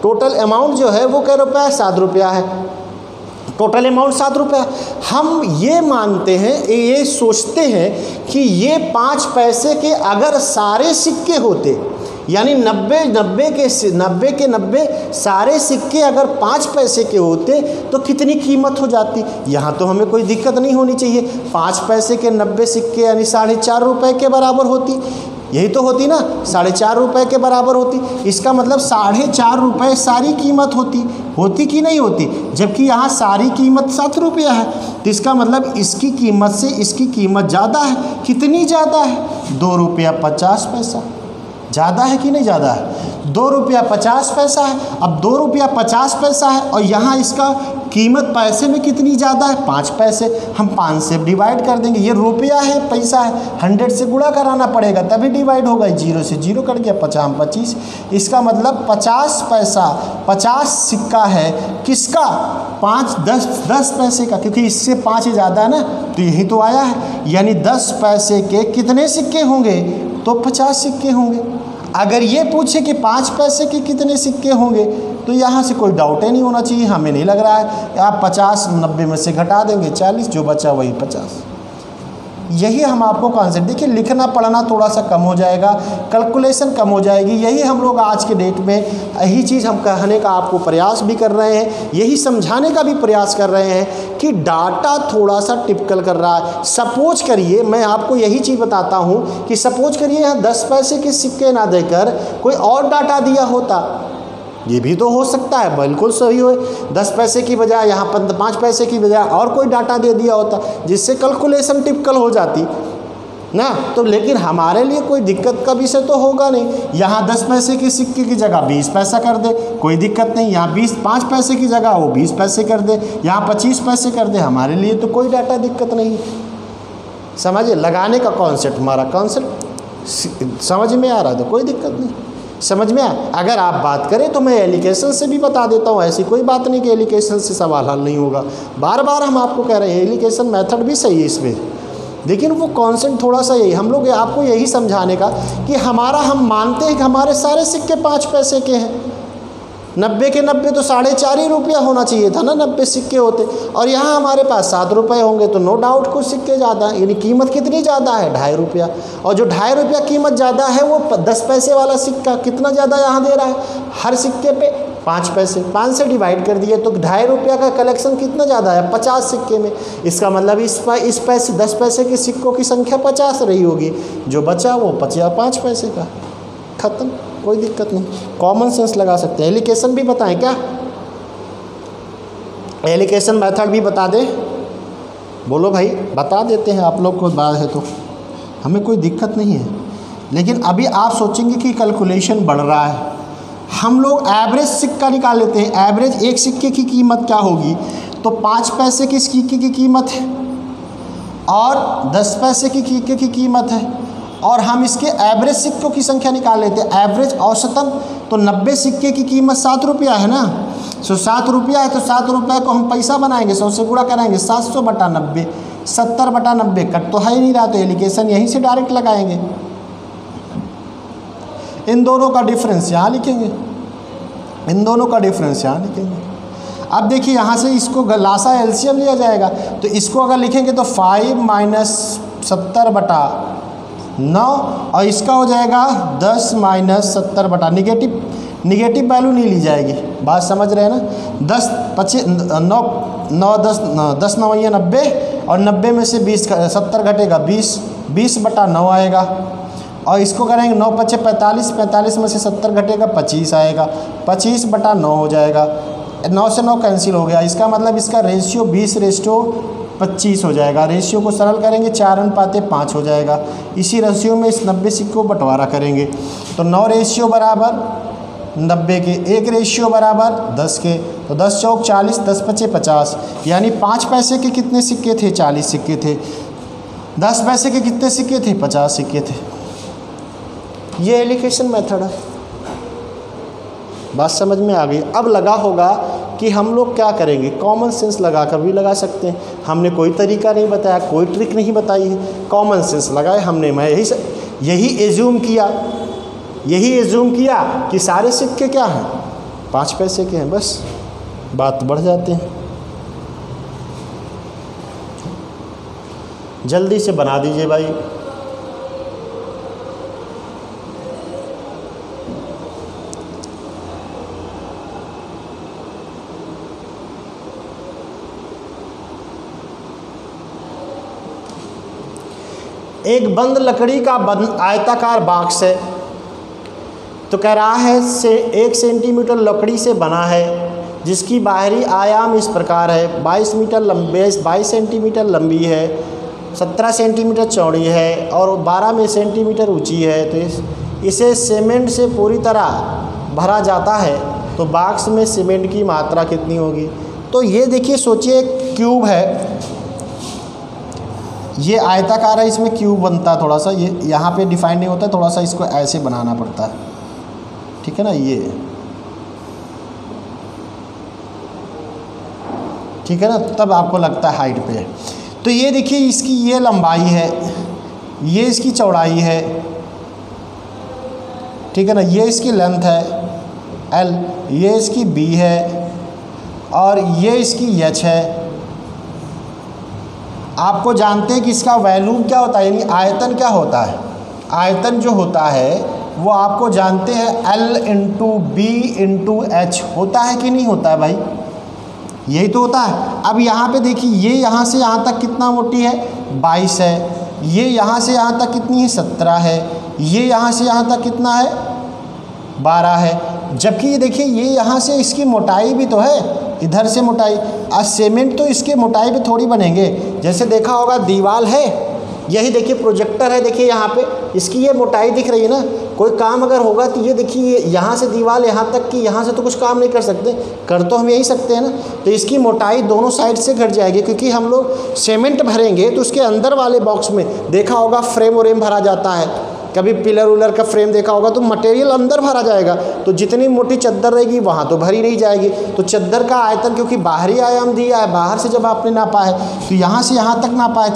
टोटल अमाउंट जो है वो क्या रुपया है, 7 रुपया है। टोटल अमाउंट 7 रुपया। हम ये मानते हैं, ये सोचते हैं कि ये 5 पैसे के अगर सारे सिक्के होते, यानी 90 के 90 सारे सिक्के अगर 5 पैसे के होते तो कितनी कीमत हो जाती। यहाँ तो हमें कोई दिक्कत नहीं होनी चाहिए। 5 पैसे के 90 सिक्के यानी 4.5 रुपये के बराबर होती, यही तो होती ना, 4.5 रुपये के बराबर होती। इसका मतलब 4.5 रुपये सारी कीमत होती कि नहीं होती, जबकि यहाँ सारी कीमत 7 रुपया है। तो इसका मतलब इसकी कीमत से इसकी कीमत ज़्यादा है। कितनी ज़्यादा है? 2 रुपया 50 पैसा। ज़्यादा है कि नहीं ज़्यादा है? 2 रुपया 50 पैसा है। अब 2 रुपया 50 पैसा है और यहाँ इसका कीमत पैसे में कितनी ज़्यादा है, 5 पैसे। हम 5 से डिवाइड कर देंगे, ये रुपया है पैसा है, 100 से गुणा कराना पड़ेगा तभी डिवाइड होगा। 0 से 0 कट गया, 50 25। इसका मतलब 50 पैसा, 50 सिक्का है किसका, 10 पैसे का, क्योंकि इससे 5 ज़्यादा है ना, तो यही तो आया है। यानी 10 पैसे के कितने सिक्के होंगे, तो 50 सिक्के होंगे। अगर ये पूछे कि 5 पैसे के कितने सिक्के होंगे तो यहाँ से कोई डाउट ही नहीं होना चाहिए, हमें नहीं लग रहा है। आप 50 90 में से घटा देंगे 40, जो बचा वही 50। यही हम आपको कॉन्सेप्ट, देखिए लिखना पढ़ना थोड़ा सा कम हो जाएगा, कैलकुलेशन कम हो जाएगी। यही हम लोग आज के डेट में यही चीज़ हम कहने का आपको प्रयास भी कर रहे हैं, यही समझाने का भी प्रयास कर रहे हैं कि डाटा थोड़ा सा टिपिकल कर रहा है। सपोज करिए, मैं आपको यही चीज़ बताता हूँ कि सपोज करिए यहाँ 10 पैसे के सिक्के ना देकर कोई और डाटा दिया होता, ये भी तो हो सकता है, बिल्कुल सही हो। 10 पैसे की बजाय यहाँ पर 5 पैसे की बजाय और कोई डाटा दे दिया होता जिससे कैलकुलेशन टिपिकल हो जाती ना। तो लेकिन हमारे लिए कोई दिक्कत का विषय तो होगा नहीं। यहाँ 10 पैसे के सिक्के की जगह 20 पैसा कर दे, कोई दिक्कत नहीं। यहाँ 5 पैसे की जगह वो 20 पैसे कर दे, यहाँ 25 पैसे कर दे, हमारे लिए तो कोई डाटा दिक्कत नहीं। समझिए, लगाने का कॉन्सेप्ट, हमारा कॉन्सेप्ट समझ में आ रहा है तो कोई दिक्कत नहीं। समझ में आया? अगर आप बात करें तो मैं एलिगेशन से भी बता देता हूँ, ऐसी कोई बात नहीं कि एलिगेशन से सवाल हल नहीं होगा। बार बार हम आपको कह रहे हैं एलिगेशन मेथड भी सही है इसमें, लेकिन वो कॉन्सेप्ट थोड़ा सा यही, हम लोग आपको यही समझाने का कि हम मानते हैं कि हमारे सारे सिक्के 5 पैसे के हैं। 90 के 90 तो 4.5 रुपया होना चाहिए था ना, 90 सिक्के होते, और यहाँ हमारे पास 7 रुपये होंगे तो नो डाउट कुछ सिक्के ज़्यादा हैं। यानी कीमत कितनी ज़्यादा है, 2.5 रुपया। और जो 2.5 रुपया कीमत ज़्यादा है वो 10 पैसे वाला सिक्का कितना ज़्यादा यहाँ दे रहा है, हर सिक्के पे 5 पैसे। 5 से डिवाइड कर दिए तो 2.5 रुपया का कलेक्शन कितना ज़्यादा है, 50 सिक्के में। इसका मतलब इस पैसे 10 पैसे के सिक्कों की संख्या 50 रही होगी, जो बचा वो 5 पैसे का, ख़त्म, कोई दिक्कत नहीं। कॉमन सेंस लगा सकते हैं। एलिगेशन भी बताएं क्या, एलिगेशन मेथड भी बता दें? बोलो भाई, बता देते हैं, आप लोग को बात है तो हमें कोई दिक्कत नहीं है। लेकिन अभी आप सोचेंगे कि कैलकुलेशन बढ़ रहा है। हम लोग एवरेज सिक्का निकाल लेते हैं। एवरेज एक सिक्के की कीमत क्या होगी, तो 5 पैसे के सिक्के की कीमत है और 10 पैसे की सिक्के की कीमत है, और हम इसके एवरेज सिक्कों की संख्या निकाल लेते हैं, एवरेज औसतन। तो 90 सिक्के की कीमत 7 रुपया है ना, सो 7 रुपया है तो 7 रुपये को हम पैसा बनाएंगे, 100 से गुणा कराएंगे, 700/90। 70/90 कट तो है ही नहीं रहा, तो एलिकेशन यहीं से डायरेक्ट लगाएंगे। इन दोनों का डिफरेंस यहाँ लिखेंगे, इन दोनों का डिफरेंस यहाँ लिखेंगे। अब देखिए यहाँ से इसको लासा एलसीएम लिया जाएगा, तो इसको अगर लिखेंगे तो 5 - 70/9 और इसका हो जाएगा 10 - 70/, निगेटिव वैल्यू नहीं ली जाएगी। बात समझ रहे हैं ना। 10 × 5 = 9 10 10 9 × 90 और 90 में से 20 70 घटेगा 20/9 आएगा। और इसको करेंगे 9 × 5 = 45, 45 में से 70 घटेगा 25 आएगा, 25/9 हो जाएगा। 9 से 9 कैंसिल हो गया, इसका मतलब इसका रेशियो 20:25 हो जाएगा। रेशियो को सरल करेंगे 4:5 हो जाएगा। इसी रेशियो में इस 90 सिक्कों को बंटवारा करेंगे, तो 9 रेशियो बराबर 90 के, 1 रेशियो बराबर 10 के, तो 10 चौक 40, 10 पचे 50, यानी 5 पैसे के कितने सिक्के थे? 40 सिक्के थे। 10 पैसे के कितने सिक्के थे? 50 सिक्के थे। ये एलिकेशन मेथड है। बात समझ में आ गई। अब लगा होगा कि हम लोग क्या करेंगे, कॉमन सेंस लगा कर भी लगा सकते हैं। हमने कोई तरीका नहीं बताया, कोई ट्रिक नहीं बताई है, कॉमन सेंस लगाए हमने। मैं यही एज्यूम किया कि सारे सिक्के क्या हैं? 5 पैसे के हैं, बस बात बढ़ जाते हैं। जल्दी से बना दीजिए भाई। एक बंद लकड़ी का आयताकार बॉक्स है, तो कह रहा है से 1 सेंटीमीटर लकड़ी से बना है, जिसकी बाहरी आयाम इस प्रकार है। 22 मीटर लंबी, 22 सेंटीमीटर लंबी है, 17 सेंटीमीटर चौड़ी है और 12 सेंटीमीटर ऊंची है। तो इसे सीमेंट से पूरी तरह भरा जाता है, तो बॉक्स में सीमेंट की मात्रा कितनी होगी? तो ये देखिए, सोचिए क्यूब है, ये आयताकार है, इसमें क्यूब बनता है। थोड़ा सा ये यहाँ पे डिफाइन नहीं होता, थोड़ा सा इसको ऐसे बनाना पड़ता है, ठीक है ना, ये ठीक है ना, तब आपको लगता है हाइट पे है। तो ये देखिए, इसकी ये लंबाई है, ये इसकी चौड़ाई है, ठीक है ना, ये इसकी लेंथ है L, ये इसकी B है और ये इसकी H है। आपको जानते हैं कि इसका वॉल्यूम क्या होता है, यानी आयतन क्या होता है? आयतन जो होता है वो आपको जानते हैं L × B × H होता है कि नहीं होता है भाई? यही तो होता है। अब यहाँ पे देखिए, ये यहाँ से यहाँ तक कितना मोटी है? 22 है। ये यहाँ से यहाँ तक कितनी है? 17 है। ये यहाँ से यहाँ तक कितना है? 12 है। जबकि ये देखिए, ये यहाँ से इसकी मोटाई भी तो है, इधर से मोटाई। आज सीमेंट तो इसके मोटाई पे थोड़ी बनेंगे। जैसे देखा होगा दीवार है, यही देखिए प्रोजेक्टर है, देखिए यहाँ पे इसकी ये मोटाई दिख रही है ना। कोई काम अगर होगा तो ये देखिए, यहाँ से दीवार यहाँ तक की, यहाँ से तो कुछ काम नहीं कर सकते, कर तो हम यही सकते हैं ना। तो इसकी मोटाई दोनों साइड से घट जाएगी, क्योंकि हम लोग सीमेंट भरेंगे तो उसके अंदर वाले बॉक्स में देखा होगा फ्रेम व्रेम भरा जाता है। कभी पिलर उलर का फ्रेम देखा होगा तो मटेरियल अंदर भरा जाएगा, तो जितनी मोटी चद्दर रहेगी वहाँ तो भरी नहीं जाएगी। तो चद्दर का आयतन, क्योंकि बाहरी आयाम दिया है, बाहर से जब आपने नापा है तो यहाँ से यहाँ तक नापा है,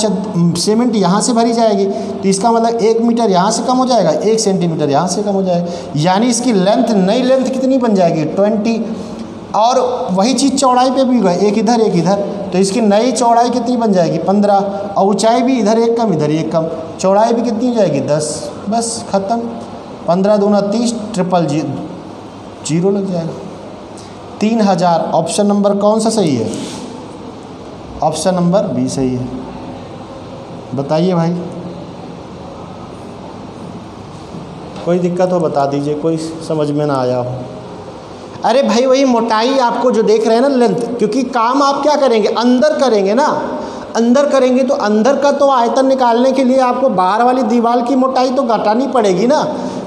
सीमेंट यहाँ से भरी जाएगी, तो इसका मतलब 1 मीटर यहाँ से कम हो जाएगा, 1 सेंटीमीटर यहाँ से कम हो जाएगा, यानी इसकी लेंथ, नई लेंथ कितनी बन जाएगी? 20। और वही चीज़ चौड़ाई पे भी हुआ, एक इधर एक इधर, तो इसकी नई चौड़ाई कितनी बन जाएगी? 15। और ऊंचाई भी इधर एक कम, इधर एक कम, चौड़ाई भी कितनी हो जाएगी? 10। बस ख़त्म। 15 दूना 30, 000 लग जाएगा। 3000। ऑप्शन नंबर कौन सा सही है? ऑप्शन नंबर बी सही है। बताइए भाई, कोई दिक्कत हो बता दीजिए, कोई समझ में ना आया हो। अरे भाई, वही मोटाई आपको जो देख रहे हैं ना, लेंथ, क्योंकि काम आप क्या करेंगे? अंदर करेंगे ना, अंदर करेंगे तो अंदर का तो आयतन निकालने के लिए आपको बाहर वाली दीवार की मोटाई तो घटानी पड़ेगी ना।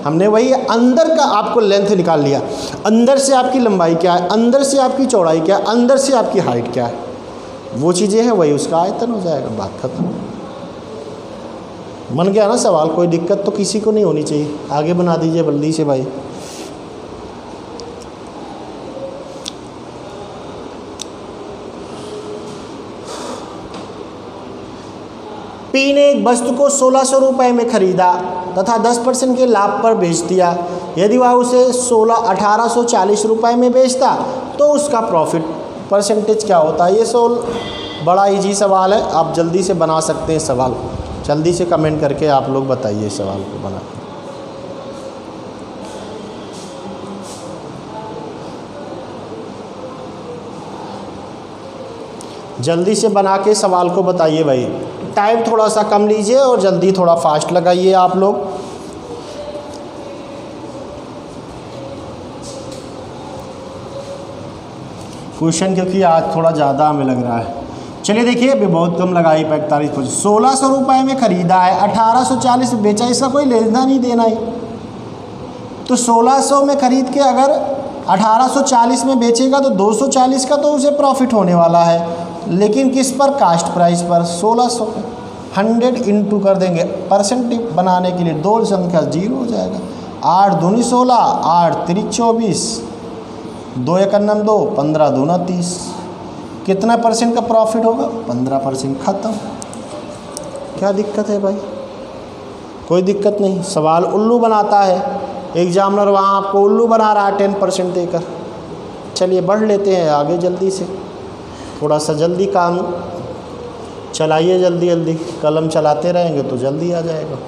हमने वही अंदर का आपको लेंथ निकाल लिया, अंदर से आपकी लंबाई क्या है, अंदर से आपकी चौड़ाई क्या है, अंदर से आपकी हाइट क्या है, वो चीज़ें हैं, वही उसका आयतन हो जाएगा। बात खत्म। मन गया ना सवाल? कोई दिक्कत तो किसी को नहीं होनी चाहिए। आगे बना दीजिए जल्दी से भाई। पी ने एक वस्तु को 1600 रुपये में खरीदा तथा 10% के लाभ पर बेच दिया। यदि वह उसे 1840 रुपये में बेचता तो उसका प्रॉफिट परसेंटेज क्या होता है। ये बड़ा इजी सवाल है, आप जल्दी से बना सकते हैं सवाल। जल्दी से कमेंट करके आप लोग बताइए सवाल को बना। जल्दी से बना के सवाल को बताइए भाई। टाइम थोड़ा सा कम लीजिए और जल्दी थोड़ा फास्ट लगाइए आप लोग। क्वेश्चन क्योंकि आज थोड़ा ज़्यादा हमें लग रहा है। चलिए देखिए, अभी बहुत कम लगाई 45। 1600 रुपये में ख़रीदा है, 1840 में बेचा, इसका कोई लेना नहीं देना है। तो 1600 में ख़रीद के अगर 1840 में बेचेगा तो 240 का तो उसे प्रॉफिट होने वाला है। लेकिन किस पर? कास्ट प्राइस पर 1600 पे 100 इंटू कर देंगे परसेंट बनाने के लिए। दो संख्या 0 हो जाएगा। 8 दूनी 16, 8 3 24, 2 1 2, 15 दूना 30। कितना परसेंट का प्रॉफिट होगा? 15%। ख़त्म। क्या दिक्कत है भाई? कोई दिक्कत नहीं। सवाल उल्लू बनाता है एग्जामिनर, वहाँ आपको उल्लू बना रहा है 10% देकर। चलिए बढ़ लेते हैं आगे जल्दी से, थोड़ा सा जल्दी काम चलाइए, जल्दी जल्दी कलम चलाते रहेंगे तो जल्दी आ जाएगा।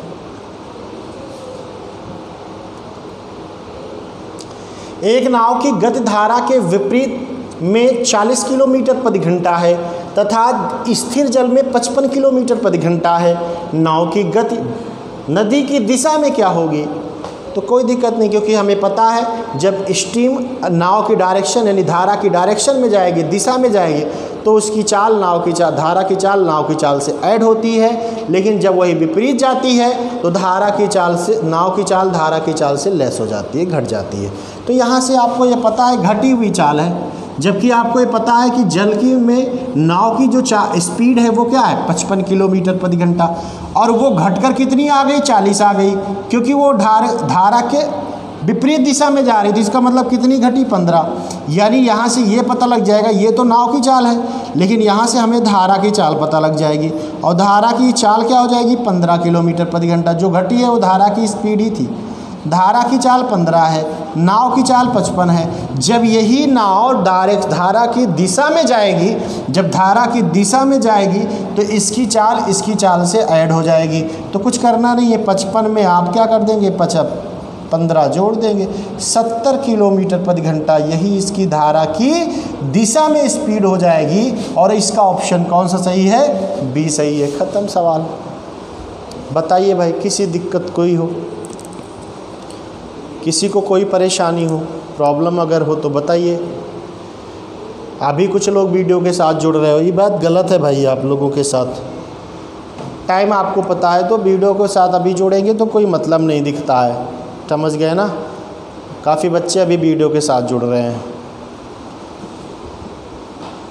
एक नाव की गति धारा के विपरीत में 40 किलोमीटर प्रति घंटा है तथा स्थिर जल में 55 किलोमीटर प्रति घंटा है। नाव की गति नदी की दिशा में क्या होगी? तो कोई दिक्कत नहीं, क्योंकि हमें पता है जब स्टीम नाव की डायरेक्शन यानी धारा की डायरेक्शन में जाएगी, दिशा में जाएगी, तो उसकी चाल नाव की चाल, धारा की चाल नाव की चाल से ऐड होती है। लेकिन जब वही विपरीत जाती है तो धारा की चाल से नाव की चाल धारा की चाल से लेस हो जाती है, घट जाती है। तो यहाँ से आपको ये पता है घटी हुई चाल है, जबकि आपको ये पता है कि जल की में नाव की जो स्पीड है वो क्या है? 55 किलोमीटर प्रति घंटा, और वो घटकर कितनी आ गई? 40 आ गई, क्योंकि वो धारा के विपरीत दिशा में जा रही थी। इसका मतलब कितनी घटी? 15। यानी यहाँ से ये पता लग जाएगा, ये तो नाव की चाल है, लेकिन यहाँ से हमें धारा की चाल पता लग जाएगी, और धारा की चाल क्या हो जाएगी? 15 किलोमीटर प्रति घंटा। जो घटी है वो धारा की स्पीड ही थी। धारा की चाल 15 है, नाव की चाल 55 है। जब यही नाव डायरेक्ट धारा की दिशा में जाएगी, जब धारा की दिशा में जाएगी तो इसकी चाल से ऐड हो जाएगी। तो कुछ करना नहीं है, 55 में आप क्या कर देंगे? 15 जोड़ देंगे, 70 किलोमीटर प्रति घंटा यही इसकी धारा की दिशा में स्पीड हो जाएगी। और इसका ऑप्शन कौन सा सही है? बी सही है। ख़त्म सवाल। बताइए भाई, किसी दिक्कत कोई हो, किसी को कोई परेशानी हो, प्रॉब्लम अगर हो तो बताइए। अभी कुछ लोग वीडियो के साथ जुड़ रहे हो, ये बात गलत है भाई। आप लोगों के साथ टाइम आपको पता है तो वीडियो के साथ अभी जुड़ेंगे तो कोई मतलब नहीं दिखता है, समझ गए ना? काफ़ी बच्चे अभी वीडियो के साथ जुड़ रहे हैं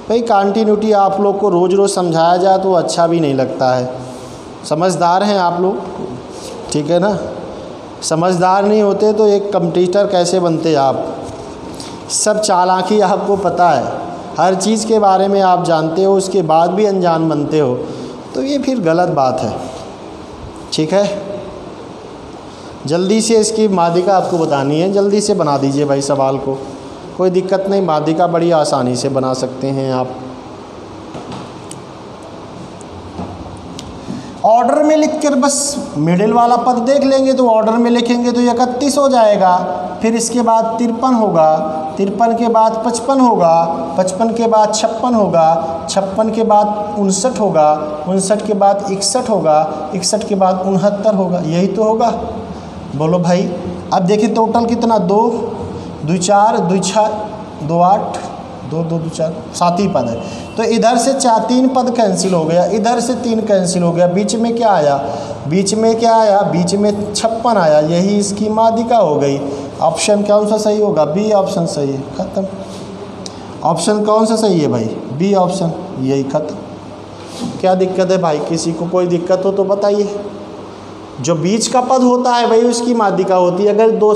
भाई। कंटिन्यूटी आप लोग को रोज़ रोज़ समझाया जाए तो अच्छा भी नहीं लगता है। समझदार हैं आप लोग, ठीक है ना? समझदार नहीं होते तो एक कंप्यूटर कैसे बनते आप? सब चालाकी आपको पता है, हर चीज़ के बारे में आप जानते हो, उसके बाद भी अनजान बनते हो, तो ये फिर गलत बात है। ठीक है, जल्दी से इसकी माध्यिका आपको बतानी है, जल्दी से बना दीजिए भाई सवाल को। कोई दिक्कत नहीं, माध्यिका बड़ी आसानी से बना सकते हैं आप। ऑर्डर में लिखकर बस मिडिल वाला पद देख लेंगे तो ऑर्डर में लिखेंगे तो 31 हो जाएगा। फिर इसके बाद 53 होगा, 53 के बाद 55 होगा, 55 के बाद 56 होगा, 56 के बाद 59 होगा, 59 के बाद 61 होगा, 61 के बाद 69 होगा। यही तो होगा, बोलो भाई। अब देखिए टोटल कितना, 2 2 4 2 6 2 8 2 2 2 4 7 ही पद है। तो इधर से 3 पद कैंसिल हो गया, इधर से 3 कैंसिल हो गया। बीच में क्या आया? बीच में क्या आया? बीच में 56 आया। यही इसकी माध्यिका हो गई। ऑप्शन कौन सा सही होगा? बी ऑप्शन सही है। ख़त्म। ऑप्शन कौन सा सही है भाई? बी ऑप्शन, यही ख़त्म। क्या दिक्कत है भाई? किसी को कोई दिक्कत हो तो बताइए। जो बीच का पद होता है भाई उसकी माध्यिका होती है। अगर 2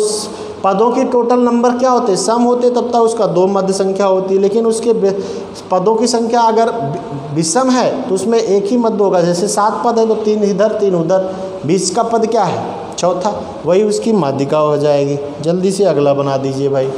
पदों के टोटल नंबर क्या होते? सम होते, तब तक उसका 2 मध्य संख्या होती है। लेकिन उसके पदों की संख्या अगर विषम है तो उसमें एक ही मध्य होगा। जैसे 7 पद है तो 3 इधर 3 उधर, बीच का पद क्या है? चौथा, वही उसकी माध्यिका हो जाएगी। जल्दी से अगला बना दीजिए भाई।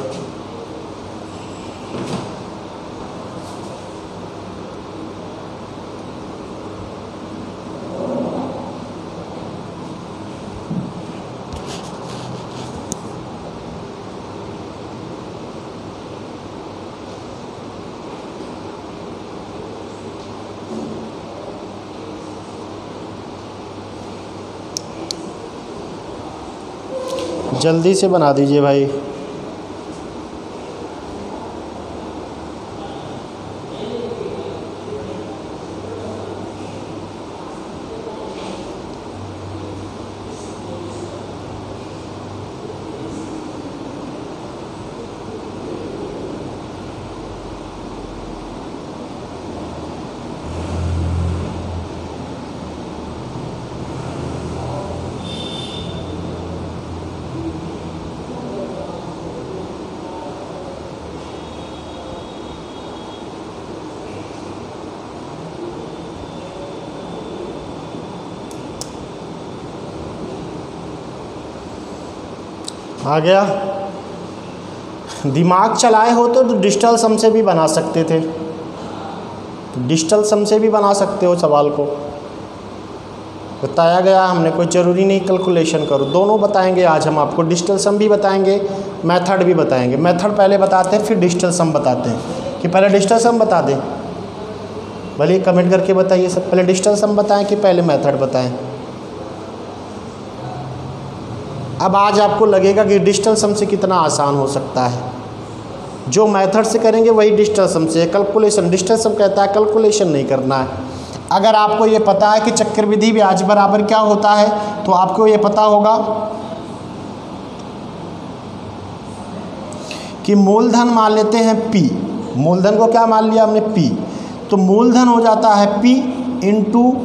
जल्दी से बना दीजिए भाई। आ गया? दिमाग चलाए हो तो डिजिटल सम से भी बना सकते थे, डिजिटल सम से भी बना सकते हो। सवाल को बताया गया हमने, कोई ज़रूरी नहीं कैलकुलेशन करो। दोनों बताएंगे आज हम आपको, डिजिटल सम भी बताएंगे, मेथड भी बताएंगे। मेथड पहले बताते हैं फिर डिजिटल सम बताते हैं। कि पहले डिजिटल सम बता दें? भले कमेंट करके बताइए सब, पहले डिजिटल सम बताएं कि पहले मेथड बताएं। अब आज आपको लगेगा कि डिजिटल सम से कितना आसान हो सकता है। जो मेथड से करेंगे वही डिजिटल सम से। कैलकुलेशन, डिजिटल सम कहता है कैलकुलेशन नहीं करना है। अगर आपको ये पता है कि चक्रवृद्धि ब्याज बराबर क्या होता है तो आपको ये पता होगा कि मूलधन मान लेते हैं P, मूलधन को क्या मान लिया हमने? P। तो मूलधन हो जाता है P इंटू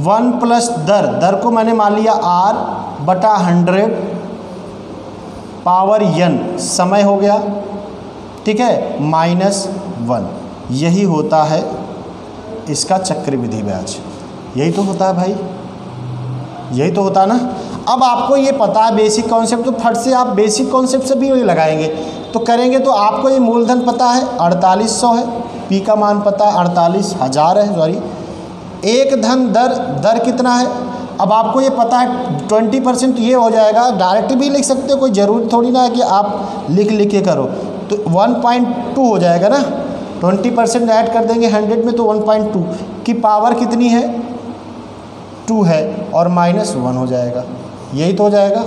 1 प्लस दर, दर को मैंने मान लिया R बटा 100 पावर n, समय हो गया, ठीक है, -1। यही होता है इसका चक्रवृद्धि ब्याज। यही तो होता है भाई, यही तो होता है ना। अब आपको ये पता है बेसिक कॉन्सेप्ट, तो फट से आप बेसिक कॉन्सेप्ट से भी वही लगाएंगे तो करेंगे। तो आपको ये मूलधन पता है 4800 है, P का मान पता है 48,000 है, सॉरी। एक धन दर, दर कितना है? अब आपको ये पता है 20% ये हो जाएगा, डायरेक्ट भी लिख सकते हो, कोई ज़रूरी थोड़ी ना है कि आप लिख के करो। तो 1.2 हो जाएगा ना, 20% ऐड कर देंगे 100 में तो 1.2 की पावर कितनी है? 2 है और -1 हो जाएगा। यही तो हो जाएगा।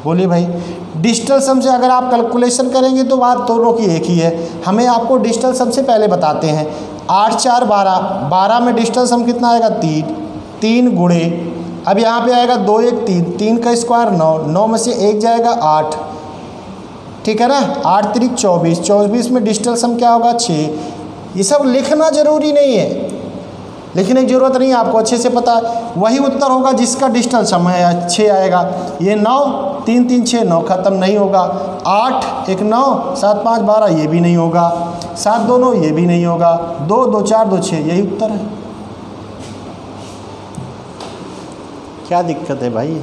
बोलिए भाई। डिजिटल सम से अगर आप कैलकुलेशन करेंगे तो बात दोनों की एक ही है। हमें आपको डिजिटल सम से पहले बताते हैं। 8 4 12, 12 में डिजिटल सम कितना आएगा? 3 गुणे, अब यहाँ पे आएगा 2 1 3, 3 का स्क्वायर 9, 9 में से 1 जाएगा 8, ठीक है ना। 8 3 24, 24 में डिजिटल सम क्या होगा? 6। ये सब लिखना जरूरी नहीं है, लिखने की जरूरत नहीं है, आपको अच्छे से पता है। वही उत्तर होगा जिसका डिजिटल सम है 6 आएगा। ये 9 3 3 6, 9 खत्म नहीं होगा। 8 1 9, 7 5 12, ये भी नहीं होगा। 7 2 9, ये भी नहीं होगा। 2 2 4 2 6, यही उत्तर है। क्या दिक्कत है भाई?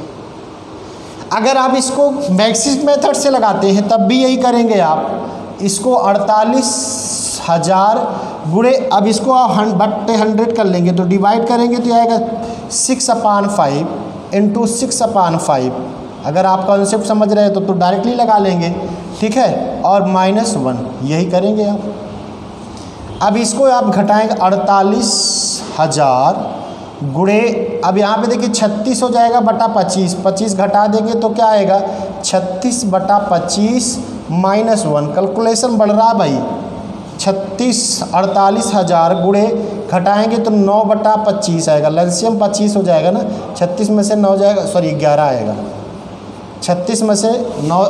अगर आप इसको मैक्सिस मेथड से लगाते हैं तब भी यही करेंगे आप। इसको 48,000 गुणे, अब इसको आप 100 कर लेंगे तो डिवाइड करेंगे तो आएगा 6/5 इंटू 6/5। अगर आप कॉन्सेप्ट समझ रहे हैं तो डायरेक्टली लगा लेंगे, ठीक है, और -1 यही करेंगे आप। अब इसको आप घटाएंगे 48,000 गुणे, अब यहाँ पे देखिए 36 हो जाएगा बटा 25, 25 घटा देंगे तो क्या आएगा? 36 बटा 25 -1। कैलकुलेशन बढ़ रहा भाई। 48,000 गुणे घटाएंगे तो 9 बटा 25 आएगा। लैल्सियम 25 हो जाएगा ना, 36 में से 9 जाएगा, सॉरी 11 आएगा। 36 में से 9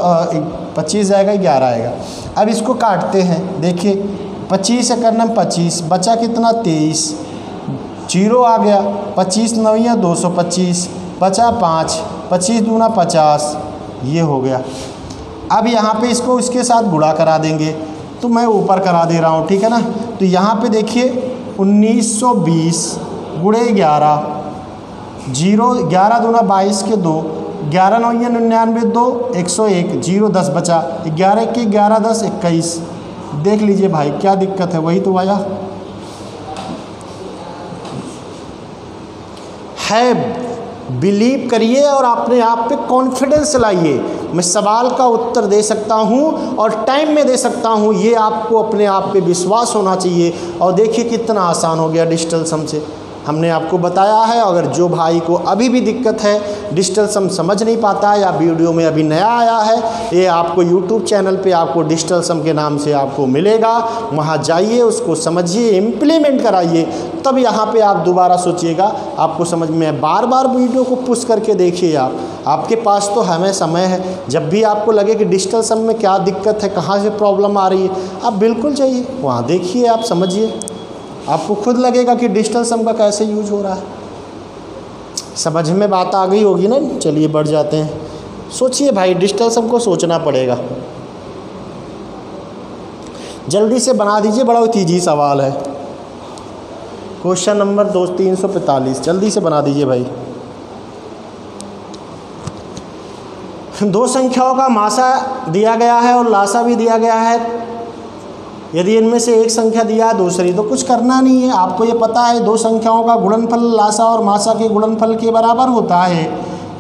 25 जाएगा, 11 आएगा। अब इसको काटते हैं, देखिए 25 से करना 25, बचा कितना? 23, 0 आ गया। 25 9 225, बचा 5, 25 दूना 50, ये हो गया। अब यहाँ पे इसको इसके साथ गुणा करा देंगे, तो मैं ऊपर करा दे रहा हूँ, ठीक है ना। तो यहाँ पे देखिए 1920 गुणे 11, 11 दूना 22 के 2, 11 9 99 2, 101, 0 10 बचा, 11 के 11 10 21। देख लीजिए भाई क्या दिक्कत है, वही तो आया है। बिलीव करिए और अपने आप पे कॉन्फिडेंस लाइए। मैं सवाल का उत्तर दे सकता हूँ और टाइम में दे सकता हूँ, ये आपको अपने आप पे विश्वास होना चाहिए। और देखिए कितना आसान हो गया डिजिटल सम से, हमने आपको बताया है। अगर जो भाई को अभी भी दिक्कत है, डिजिटल सम समझ नहीं पाता है या वीडियो में अभी नया आया है, ये आपको यूट्यूब चैनल पे आपको डिजिटल सम के नाम से आपको मिलेगा। वहाँ जाइए, उसको समझिए, इम्प्लीमेंट कराइए, तब यहाँ पे आप दोबारा सोचिएगा, आपको समझ में। बार बार वीडियो को पुश करके देखिए आप, आपके पास तो हमें समय है। जब भी आपको लगे कि डिजिटल सम में क्या दिक्कत है, कहाँ से प्रॉब्लम आ रही है, आप बिल्कुल जाइए वहाँ देखिए, आप समझिए, आपको खुद लगेगा कि डिजिटल सम का कैसे यूज हो रहा है। समझ में बात आ गई होगी ना। चलिए बढ़ जाते हैं। सोचिए भाई, डिजिटल सम को सोचना पड़ेगा। जल्दी से बना दीजिए, बड़ा ईजी सवाल है। क्वेश्चन नंबर 345, जल्दी से बना दीजिए भाई। दो संख्याओं का मासा दिया गया है और लासा भी दिया गया है। यदि इनमें से एक संख्या दिया है दूसरी, तो कुछ करना नहीं है। आपको ये पता है दो संख्याओं का गुणनफल लासा और मासा के गुणनफल के बराबर होता है।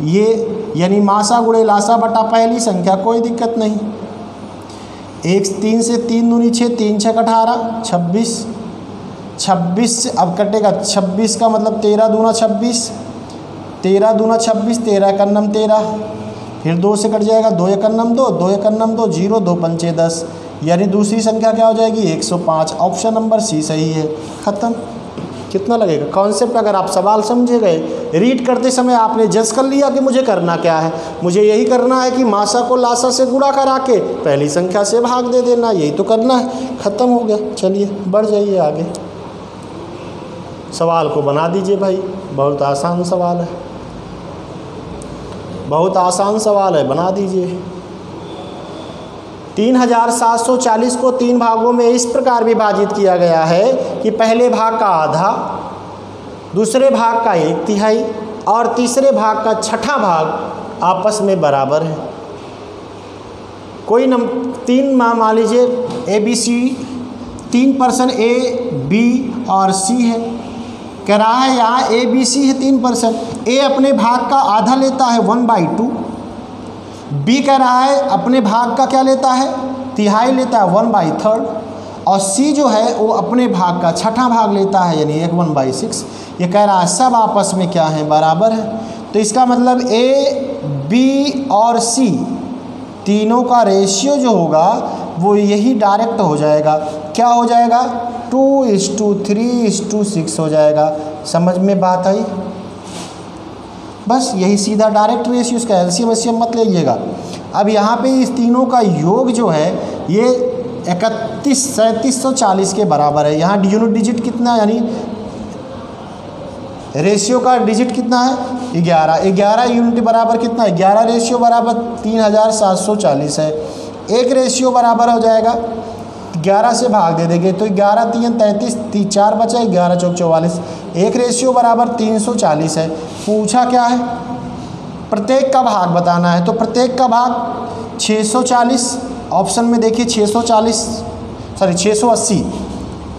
ये यानी मासा गुणे लासा बटा पहली संख्या, कोई दिक्कत नहीं। 3 से 3 दूनी 6, 3 6 18, 26, 26 से अब कटेगा 26 का मतलब 13 दूना 26, 13 दूना 26, 13 एकन्नम 13, फिर 2 से कट जाएगा, 2 एकन्नम 2, 2 एकन्नम 2, 0 2 पंचे 10, यानी दूसरी संख्या क्या हो जाएगी 105। ऑप्शन नंबर सी सही है। ख़त्म। कितना लगेगा कॉन्सेप्ट? अगर आप सवाल समझे गए, रीड करते समय आपने जज कर लिया कि मुझे करना क्या है, मुझे यही करना है कि मासा को लासा से गुणा करा के पहली संख्या से भाग दे देना, यही तो करना है। ख़त्म हो गया। चलिए बढ़ जाइए आगे, सवाल को बना दीजिए भाई। बहुत आसान सवाल है, बहुत आसान सवाल है, बना दीजिए। 3740 को 3 भागों में इस प्रकार विभाजित किया गया है कि पहले भाग का आधा, दूसरे भाग का 1/3 और तीसरे भाग का 6ठा भाग आपस में बराबर है। कोई तीन मान लीजिए ABC, 3% A, B और C है। कह रहा है यहाँ ABC है 3%, A अपने भाग का आधा लेता है 1/2, B कह रहा है अपने भाग का क्या लेता है, तिहाई लेता है 1/3, और C जो है वो अपने भाग का 6ठा भाग लेता है यानी 1/6। ये कह रहा है सब आपस में क्या है, बराबर है। तो इसका मतलब A, B और C तीनों का रेशियो जो होगा वो यही डायरेक्ट हो जाएगा। क्या हो जाएगा? 2:3:6 हो जाएगा। समझ में बात आई? बस यही सीधा डायरेक्ट रेशियो, इसका एलसीएम एलसीएम मत लीजिएगा। अब यहाँ पे इस तीनों का योग जो है ये 3740 के बराबर है। यहाँ यूनिट डिजिट कितना, यानी रेशियो का डिजिट कितना है 11, 11 यूनिट बराबर कितना है 11, रेशियो बराबर 3740 है। एक रेशियो बराबर हो जाएगा 11 से भाग दे देंगे तो 11 3 33, 4 बचा, 11 चौक 44। एक रेशियो बराबर 340 है। पूछा क्या है, प्रत्येक का भाग बताना है। तो प्रत्येक का भाग 640, ऑप्शन में देखिए 680,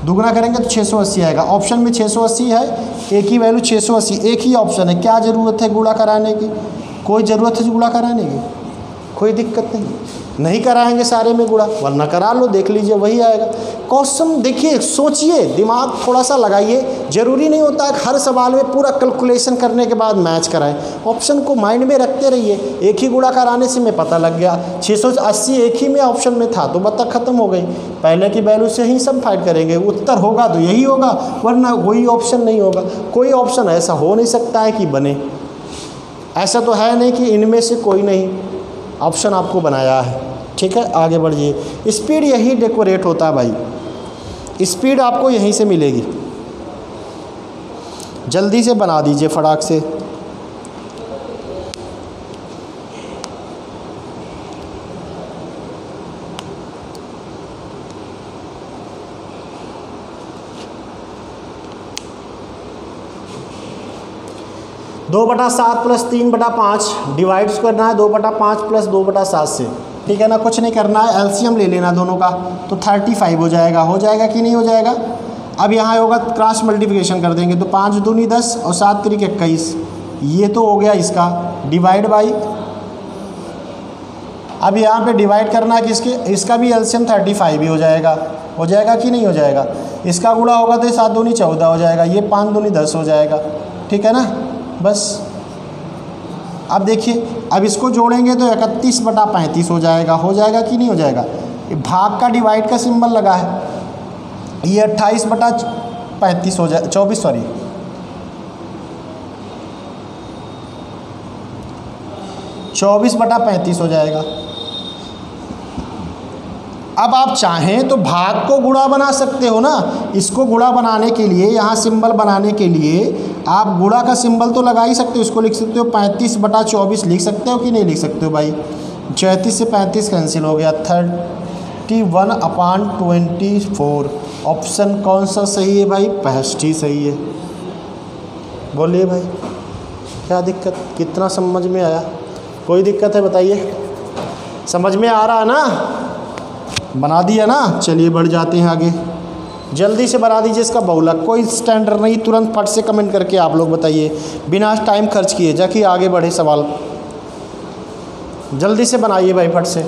दुगना करेंगे तो 680 आएगा। ऑप्शन में 680 है, एक ही वैल्यू 680, एक ही ऑप्शन है। क्या ज़रूरत है गुणा कराने की? कोई ज़रूरत है गुणा कराने की? कोई दिक्कत नहीं कराएंगे सारे में गुणा, वरना करा लो, देख लीजिए वही आएगा। क्वेश्चन देखिए, सोचिए, दिमाग थोड़ा सा लगाइए। ज़रूरी नहीं होता है हर सवाल में पूरा कैलकुलेशन करने के बाद मैच कराएं। ऑप्शन को माइंड में रखते रहिए। एक ही गुणा कराने से मैं पता लग गया 680 एक ही में ऑप्शन में था तो बता ख़त्म हो गई। पहले की वैल्यू से ही सब फाइट करेंगे, उत्तर होगा तो यही होगा, वरना कोई ऑप्शन नहीं होगा। कोई ऑप्शन ऐसा हो नहीं सकता है कि बने, ऐसा तो है नहीं कि इनमें से कोई नहीं ऑप्शन आपको बनाया है। ठीक है, आगे बढ़िए। स्पीड यही डेकोरेट होता है भाई, स्पीड आपको यहीं से मिलेगी। जल्दी से बना दीजिए फटाक से। 2/7 प्लस 3/5 डिवाइड्स करना है 2/5 प्लस 2/7 से, ठीक है ना। कुछ नहीं करना है, एलसीएम ले लेना दोनों का, तो 35 हो जाएगा कि नहीं हो जाएगा। अब यहाँ होगा क्रॉस मल्टीप्लिकेशन कर देंगे, तो 5 दूनी 10 और 7 त्रिक 21, ये तो हो गया इसका डिवाइड बाई। अब यहाँ पे डिवाइड करना है किसके, इसका भी एलसीएम 35 ही हो जाएगा कि नहीं हो जाएगा। इसका गुणा होगा तो 7 दूनी 14 हो जाएगा, ये 5 दूनी 10 हो जाएगा, ठीक है ना। बस अब देखिए, अब इसको जोड़ेंगे तो 31/35 हो जाएगा कि नहीं हो जाएगा। भाग का डिवाइड का सिंबल लगा है, ये 28/35 हो जाए 24 सॉरी 24/35 हो जाएगा। अब आप चाहें तो भाग को गुणा बना सकते हो ना। इसको गुणा बनाने के लिए, यहाँ सिंबल बनाने के लिए आप गुणा का सिंबल तो लगा ही सकते हो। इसको लिख सकते हो 35/24 लिख सकते हो कि नहीं लिख सकते हो भाई। 34 से 35 कैंसिल हो गया, 31/24। ऑप्शन कौन सा सही है भाई, 65 सही है। बोलिए भाई, क्या दिक्कत, कितना समझ में आया, कोई दिक्कत है बताइए। समझ में आ रहा है ना, बना दिया ना। चलिए बढ़ जाते हैं आगे, जल्दी से बना दीजिए इसका बहुलक। कोई स्टैंडर्ड नहीं, तुरंत फट से कमेंट करके आप लोग बताइए, बिना टाइम खर्च किए, जाकि आगे बढ़े सवाल। जल्दी से बनाइए भाई फट से।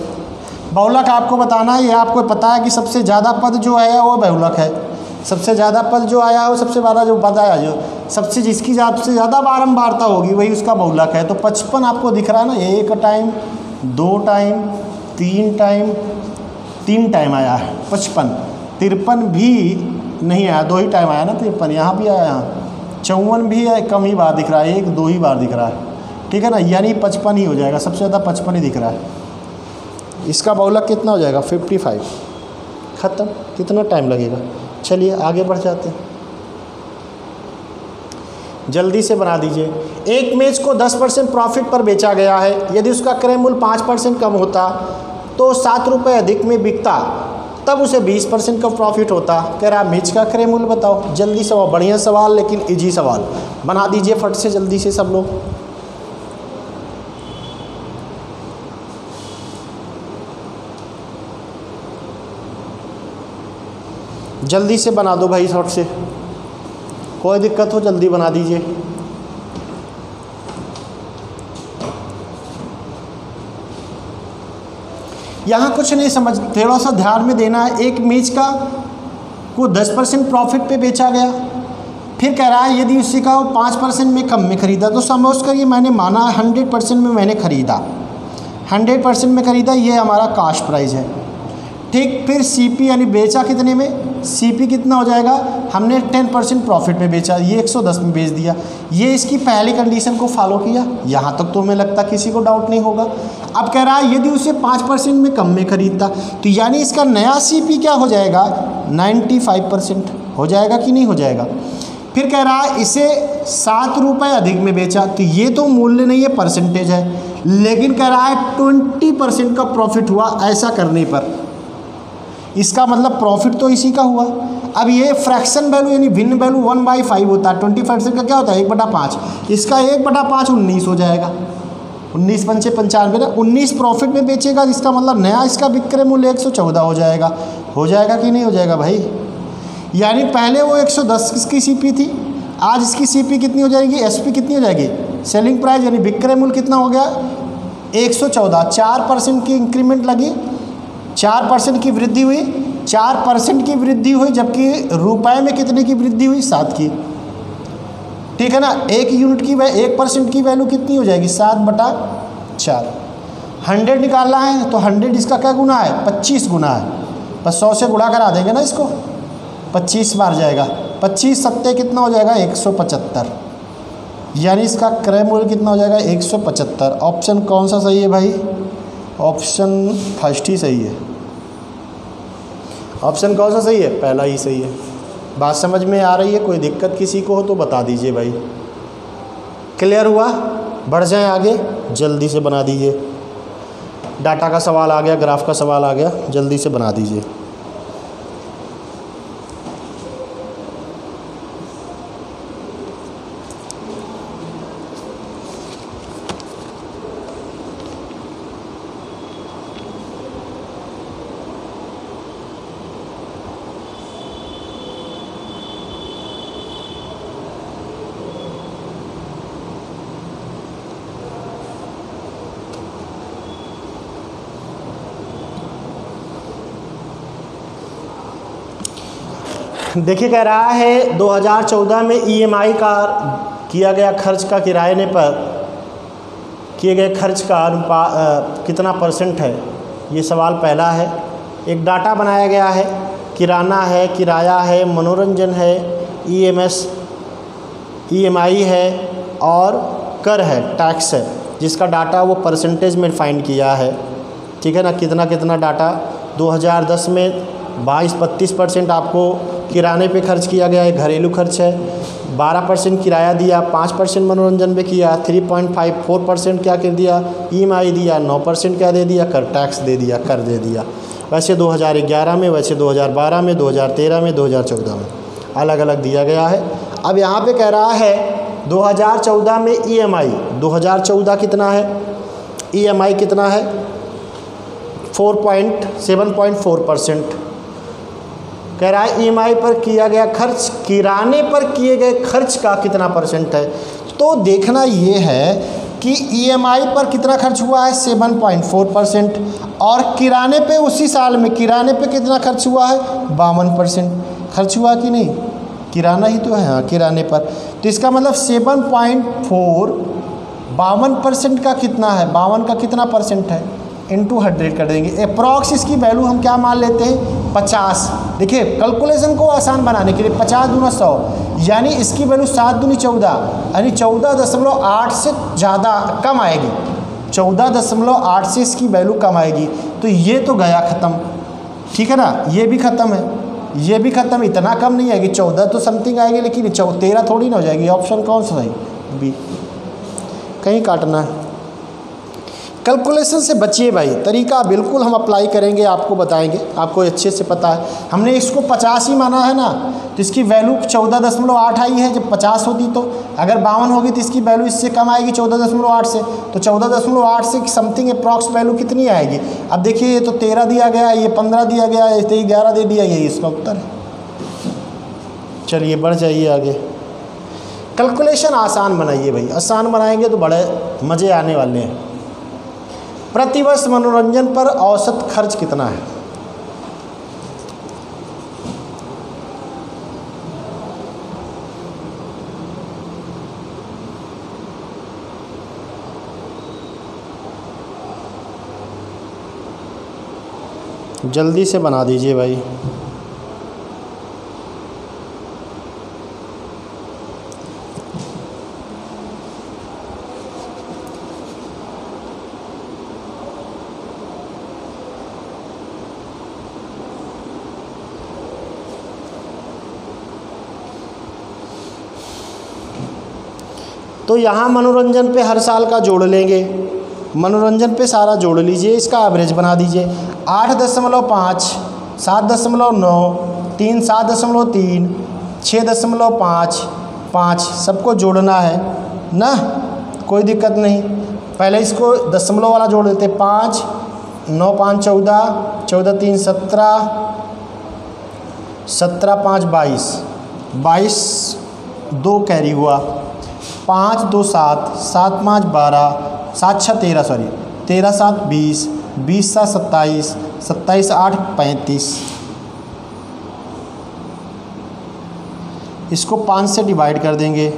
बहुलक आपको बताना है, ये आपको पता है कि सबसे ज़्यादा पद जो आया वो बहुलक है। सबसे ज़्यादा पद जो आया है वो सबसे ज़्यादा जो पद आया, जो सबसे जिसकी सबसे ज़्यादा बारंबारता होगी वही उसका बहुलक है। तो 55 आपको दिख रहा है ना, 1 टाइम 2 टाइम 3 टाइम आया है 55। 53 भी नहीं आया, 2 ही टाइम आया ना 53, यहाँ भी आया, यहाँ 54 भी है, कम ही बार दिख रहा है, 1-2 ही बार दिख रहा है, ठीक है ना। यानी 55 ही हो जाएगा, सबसे ज़्यादा 55 ही दिख रहा है। इसका बहुलक कितना हो जाएगा, 55। ख़त्म, कितना टाइम लगेगा। चलिए आगे बढ़ जाते हैं, जल्दी से बना दीजिए। एक मेज को 10% प्रॉफिट पर बेचा गया है, यदि उसका क्रय मूल्य 5% कम होता तो 7 रुपये अधिक में बिकता, तब उसे 20% का प्रॉफिट होता। कह रहा मेज का क्रय मूल्य बताओ। जल्दी सवाल, बढ़िया सवाल लेकिन इजी सवाल, बना दीजिए फट से जल्दी से सब लोग। जल्दी से बना दो भाई फट से, कोई दिक्कत हो जल्दी बना दीजिए। यहाँ कुछ नहीं समझ, थोड़ा सा ध्यान में देना है। एक मेज का को 10% प्रॉफिट पे बेचा गया, फिर कह रहा है यदि उसी का 5% में कम में खरीदा, तो समझ कर ये मैंने माना 100% में मैंने खरीदा, 100% में खरीदा, ये हमारा कास्ट प्राइस है, ठीक। फिर सीपी यानी बेचा कितने में, सीपी कितना हो जाएगा, हमने 10% प्रॉफिट में बेचा, ये 110 में बेच दिया। ये इसकी पहली कंडीशन को फॉलो किया, यहाँ तक तो हमें लगता किसी को डाउट नहीं होगा। अब कह रहा है यदि उसे 5% में कम में खरीदता, तो यानी इसका नया सीपी क्या हो जाएगा, 95% हो जाएगा कि नहीं हो जाएगा। फिर कह रहा है इसे 7 रुपये अधिक में बेचा, तो ये तो मूल्य नहीं है, परसेंटेज है, लेकिन कह रहा है 20% का प्रॉफिट हुआ ऐसा करने पर, इसका मतलब प्रॉफिट तो इसी का हुआ। अब ये फ्रैक्शन वैल्यू यानी भिन्न वैल्यू 1/5 होता है, 20% का क्या होता है 1/5, इसका 1/5 19 हो जाएगा, 19 पंचे 95 ना, 19 प्रॉफिट में बेचेगा, इसका मतलब नया इसका विक्रय मूल्य 114 हो जाएगा कि नहीं हो जाएगा भाई। यानी पहले वो 110 की सीपी थी, आज इसकी सीपी कितनी हो जाएगी, एसपी कितनी हो जाएगी, सेलिंग प्राइस यानी विक्रय मूल्य कितना हो गया 114। 4% की इंक्रीमेंट लगी, 4% की वृद्धि हुई, 4% की वृद्धि हुई, जबकि रुपए में कितने की वृद्धि हुई, 7 की, ठीक है ना। 1 यूनिट की 1% की वैल्यू कितनी हो जाएगी, 7/4। 100 निकालना है तो 100 इसका क्या गुना है, 25 गुना है, बस 100 से गुणा करा देंगे ना इसको, 25 बार जाएगा, 25 सत्ते कितना हो जाएगा 175, यानी इसका क्रय मूल्य कितना हो जाएगा 175। ऑप्शन कौन सा सही है भाई, ऑप्शन फर्स्ट ही सही है। ऑप्शन कौन सा सही है, पहला ही सही है। बात समझ में आ रही है, कोई दिक्कत किसी को हो तो बता दीजिए भाई। क्लियर हुआ, बढ़ जाएं आगे, जल्दी से बना दीजिए। डाटा का सवाल आ गया, ग्राफ का सवाल आ गया, जल्दी से बना दीजिए। देखिए कह रहा है 2014 में ईएमआई का किया गया खर्च का किराए पर किए गए खर्च का कितना परसेंट है, ये सवाल पहला है। एक डाटा बनाया गया है, किराना है, किराया है, मनोरंजन है, ईएमआई है और कर है, टैक्स है, जिसका डाटा वो परसेंटेज में फाइंड किया है। ठीक है ना, कितना कितना डाटा 2010 में 22-32% आपको किराने पे खर्च किया गया है, घरेलू खर्च है। 12% किराया दिया, 5% मनोरंजन पे किया, 3.54% क्या कर दिया, ईएमआई दिया, 9% क्या दे दिया, कर टैक्स दे दिया, कर दे दिया। वैसे 2011 में, वैसे 2012 में, 2013 में, 2014 में अलग अलग दिया गया है। अब यहाँ पे कह रहा है 2014 में ईएमआई, 2014 कितना है, ईएमआई कितना है 7.4% कह रहा है। ईएमआई पर किया गया खर्च, किराने पर किए गए खर्च का कितना परसेंट है। तो देखना ये है कि ईएमआई पर कितना खर्च हुआ है 7.4% और किराने पे उसी साल में किराने पे कितना खर्च हुआ है 52% खर्च हुआ कि नहीं, किराना ही तो है, हाँ किराने पर। तो इसका मतलब 7.4 52% का कितना है, 52 का कितना परसेंट है, इंटू 100 कर देंगे। अप्रॉक्स इसकी वैल्यू हम क्या मान लेते हैं 50। देखिए कैलकुलेशन को आसान बनाने के लिए 50 दूना 100, यानी इसकी वैल्यू 7 दूनी 14, यानी 14.8 से ज़्यादा कम आएगी, 14.8 से इसकी वैल्यू कम आएगी। तो ये तो गया ख़त्म, ठीक है ना, ये भी ख़त्म है, ये भी ख़त्म, इतना कम नहीं आएगी, 14 तो समथिंग आएगी, लेकिन 13 थोड़ी ना हो जाएगी। ऑप्शन कौन सा है, बी, कहीं काटना है। कैलकुलेशन से बचिए भाई, तरीका बिल्कुल हम अप्लाई करेंगे, आपको बताएंगे, आपको अच्छे से पता है। हमने इसको 50 ही माना है ना, तो इसकी वैल्यू 14.8 आई है। जब 50 होती तो, अगर 52 होगी तो इसकी वैल्यू इससे कम आएगी 14.8 से, तो 14.8 से समथिंग अप्रॉक्स वैल्यू कितनी आएगी। अब देखिए ये तो 13 दिया गया, ये 15 दिया गया, ये 11 दे दिया, यही इसका उत्तर है। चलिए बढ़ जाइए आगे। कैलकुलेशन आसान बनाइए भाई, आसान बनाएंगे तो बड़े मज़े आने वाले हैं। प्रतिवर्ष मनोरंजन पर औसत खर्च कितना है। जल्दी से बना दीजिए भाई। तो यहाँ मनोरंजन पे हर साल का जोड़ लेंगे, मनोरंजन पे सारा जोड़ लीजिए, इसका एवरेज बना दीजिए। 8.5, 7.9, 3, 7.3, 6.5, 5 सबको जोड़ना है ना, कोई दिक्कत नहीं। पहले इसको दशमलव वाला जोड़ देते, 5, 9, 5, 14, 14, 3, 17, 17, 5, 22, 22 2 कैरी हुआ, 5, 2, 7, 7, 5, 12, 7, 6, 13, सॉरी 13, 7, 20, 20, 7, 27, 27, 8, 35। इसको 5 से डिवाइड कर देंगे,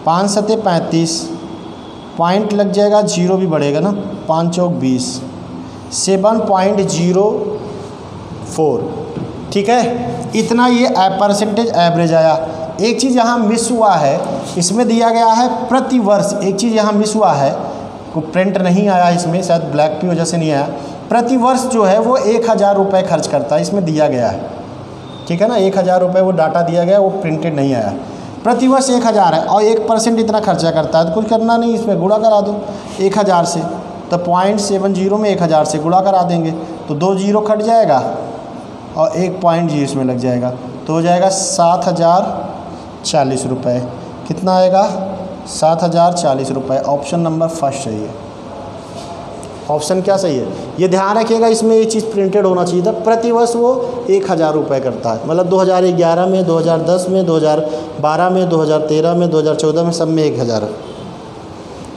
5 7 35, पॉइंट लग जाएगा, जीरो भी बढ़ेगा ना, 5 चौक 20, 7.04। ठीक है, इतना ये परसेंटेज एवरेज आया। एक चीज़ यहाँ मिस हुआ है, इसमें दिया गया है प्रति वर्ष, एक चीज़ यहाँ मिस हुआ है, को प्रिंट नहीं आया इसमें, शायद ब्लैक की वजह से नहीं आया। प्रति वर्ष जो है वो 1000 रुपये खर्च करता है, इसमें दिया गया है, ठीक है ना, 1000 रुपये वो डाटा दिया गया, वो प्रिंटेड नहीं आया। प्रति वर्ष 1000 है और 1% इतना खर्चा करता है, तो कुछ करना नहीं, इसमें गुणा करा दो 1000 से, तो 0.70 में 1000 से गुणा करा देंगे, तो 2 जीरो कट जाएगा और 1 पॉइंट जी इसमें लग जाएगा, तो हो जाएगा 7040 रुपये। कितना आएगा 7040 रुपये। ऑप्शन नंबर फर्स्ट सही है। ऑप्शन क्या सही है, ये ध्यान रखिएगा, इसमें ये चीज़ प्रिंटेड होना चाहिए था। प्रतिवर्ष वो 1000 रुपये करता है, मतलब 2011 में, 2010 में, 2012 में, 2013 में, 2014 में, सब में 1000 है।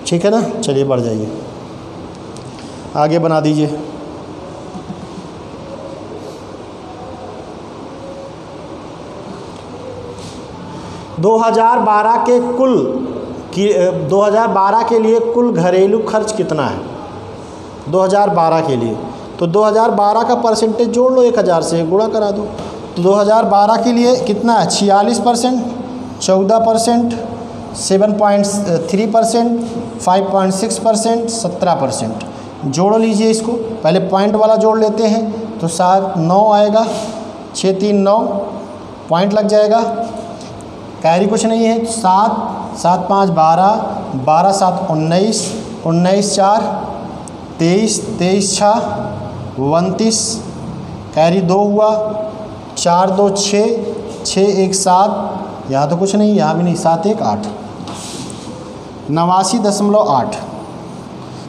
ठीक है ना, चलिए बढ़ जाइए, आगे बना दीजिए। 2012 के कुल की 2012 के लिए कुल घरेलू खर्च कितना है 2012 के लिए? तो 2012 का परसेंटेज जोड़ लो, 1000 से गुणा करा दो। तो 2012 के लिए कितना है? 46%, 14%, 7.3%, 5.6%, 17%। जोड़ लीजिए इसको, पहले पॉइंट वाला जोड़ लेते हैं। तो 9 आएगा, 6 3 9 पॉइंट लग जाएगा, कैरी कुछ नहीं है। 7 7 5 12, 12 7 19, 19 4 23, 23 6 29, कैरी 2 हुआ, 4 2 6, 6 1 7, यहाँ तो कुछ नहीं, यहाँ भी नहीं, 7 1 8, 89.8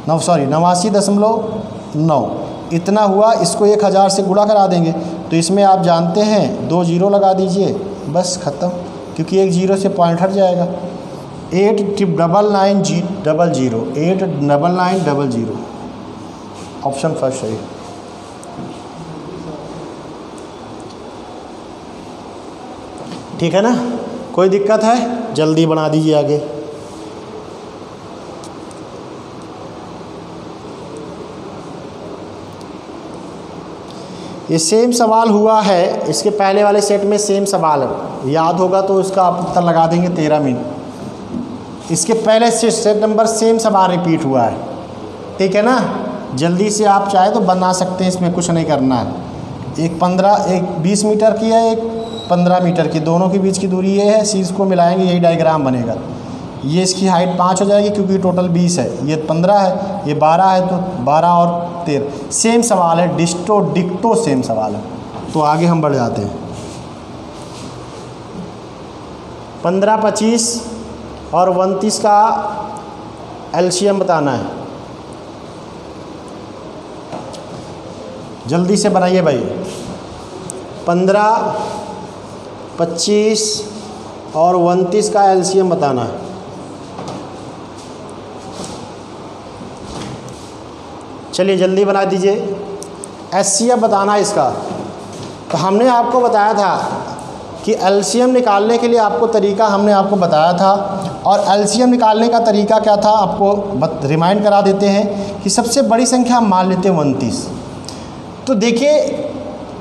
89.9 इतना हुआ। इसको 1000 से गुणा करा देंगे तो इसमें आप जानते हैं 2 जीरो लगा दीजिए, बस ख़त्म, क्योंकि एक जीरो से पॉइंट हट जाएगा। 89900 89900 ऑप्शन फर्स्ट है। ठीक है ना, कोई दिक्कत है? जल्दी बना दीजिए आगे। ये सेम सवाल हुआ है, इसके पहले वाले सेट में सेम सवाल है, याद होगा तो उसका आप उत्तर लगा देंगे 13 मिनट। इसके पहले सेट नंबर सेम सवाल रिपीट हुआ है, ठीक है ना। जल्दी से आप चाहे तो बना सकते हैं, इसमें कुछ नहीं करना है। एक 20 मीटर की है, एक 15 मीटर की, दोनों के बीच की दूरी ये है, सी को मिलाएंगे यही डायग्राम बनेगा। ये इसकी हाइट 5 हो जाएगी क्योंकि टोटल 20 है, ये 15 है, ये 12 है, तो 12 और 13 सेम सवाल है, डिक्टो सेम सवाल है। तो आगे हम बढ़ जाते हैं। 15 25 और 29 का एलसीएम बताना है, जल्दी से बनाइए भाई। 15 25 और 29 का एलसीएम बताना है। चलिए जल्दी बना दीजिए। एचसीएफ बताना है इसका। तो हमने आपको बताया था कि एलसीएम निकालने के लिए आपको तरीका हमने आपको बताया था, और एलसीएम निकालने का तरीका क्या था आपको रिमाइंड करा देते हैं कि सबसे बड़ी संख्या हम मान लेते हैं 29। तो देखिए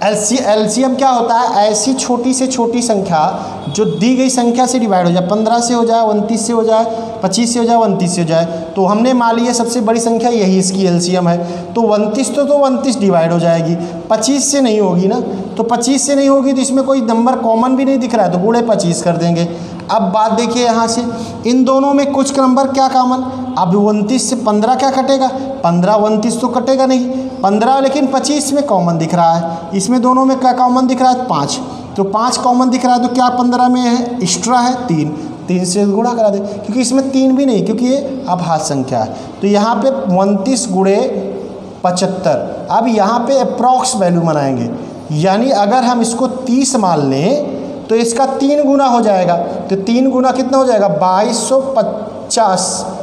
एलसीएम क्या होता है, ऐसी छोटी से छोटी संख्या जो दी गई संख्या से डिवाइड हो जाए, 15 से हो जाए, 29 से हो जाए, 25 से हो जाए, 29 से हो जाए। तो हमने मान लिया सबसे बड़ी संख्या यही इसकी एलसीएम है, तो 29 तो 29 डिवाइड हो जाएगी, 25 से नहीं होगी ना। तो 25 से नहीं होगी तो इसमें कोई नंबर कॉमन भी नहीं दिख रहा है, तो गुणे 25 कर देंगे। अब बात देखिए यहाँ से, इन दोनों में कुछ नंबर क्या कॉमन, अब 29 से 15 क्या कटेगा, 15 29 तो कटेगा नहीं, 15 लेकिन 25 में कॉमन दिख रहा है। इसमें दोनों में क्या कॉमन दिख रहा है, 5, तो 5 कॉमन दिख रहा है, तो क्या 15 में है एक्स्ट्रा है 3 से गुणा करा दे, क्योंकि इसमें 3 भी नहीं, क्योंकि ये आभाज्य संख्या है। तो यहाँ पे 29 गुणे 75। अब यहाँ पे अप्रॉक्स वैल्यू बनाएंगे, यानी अगर हम इसको 30 मान लें तो इसका 3 गुना हो जाएगा। तो 3 गुना कितना हो जाएगा,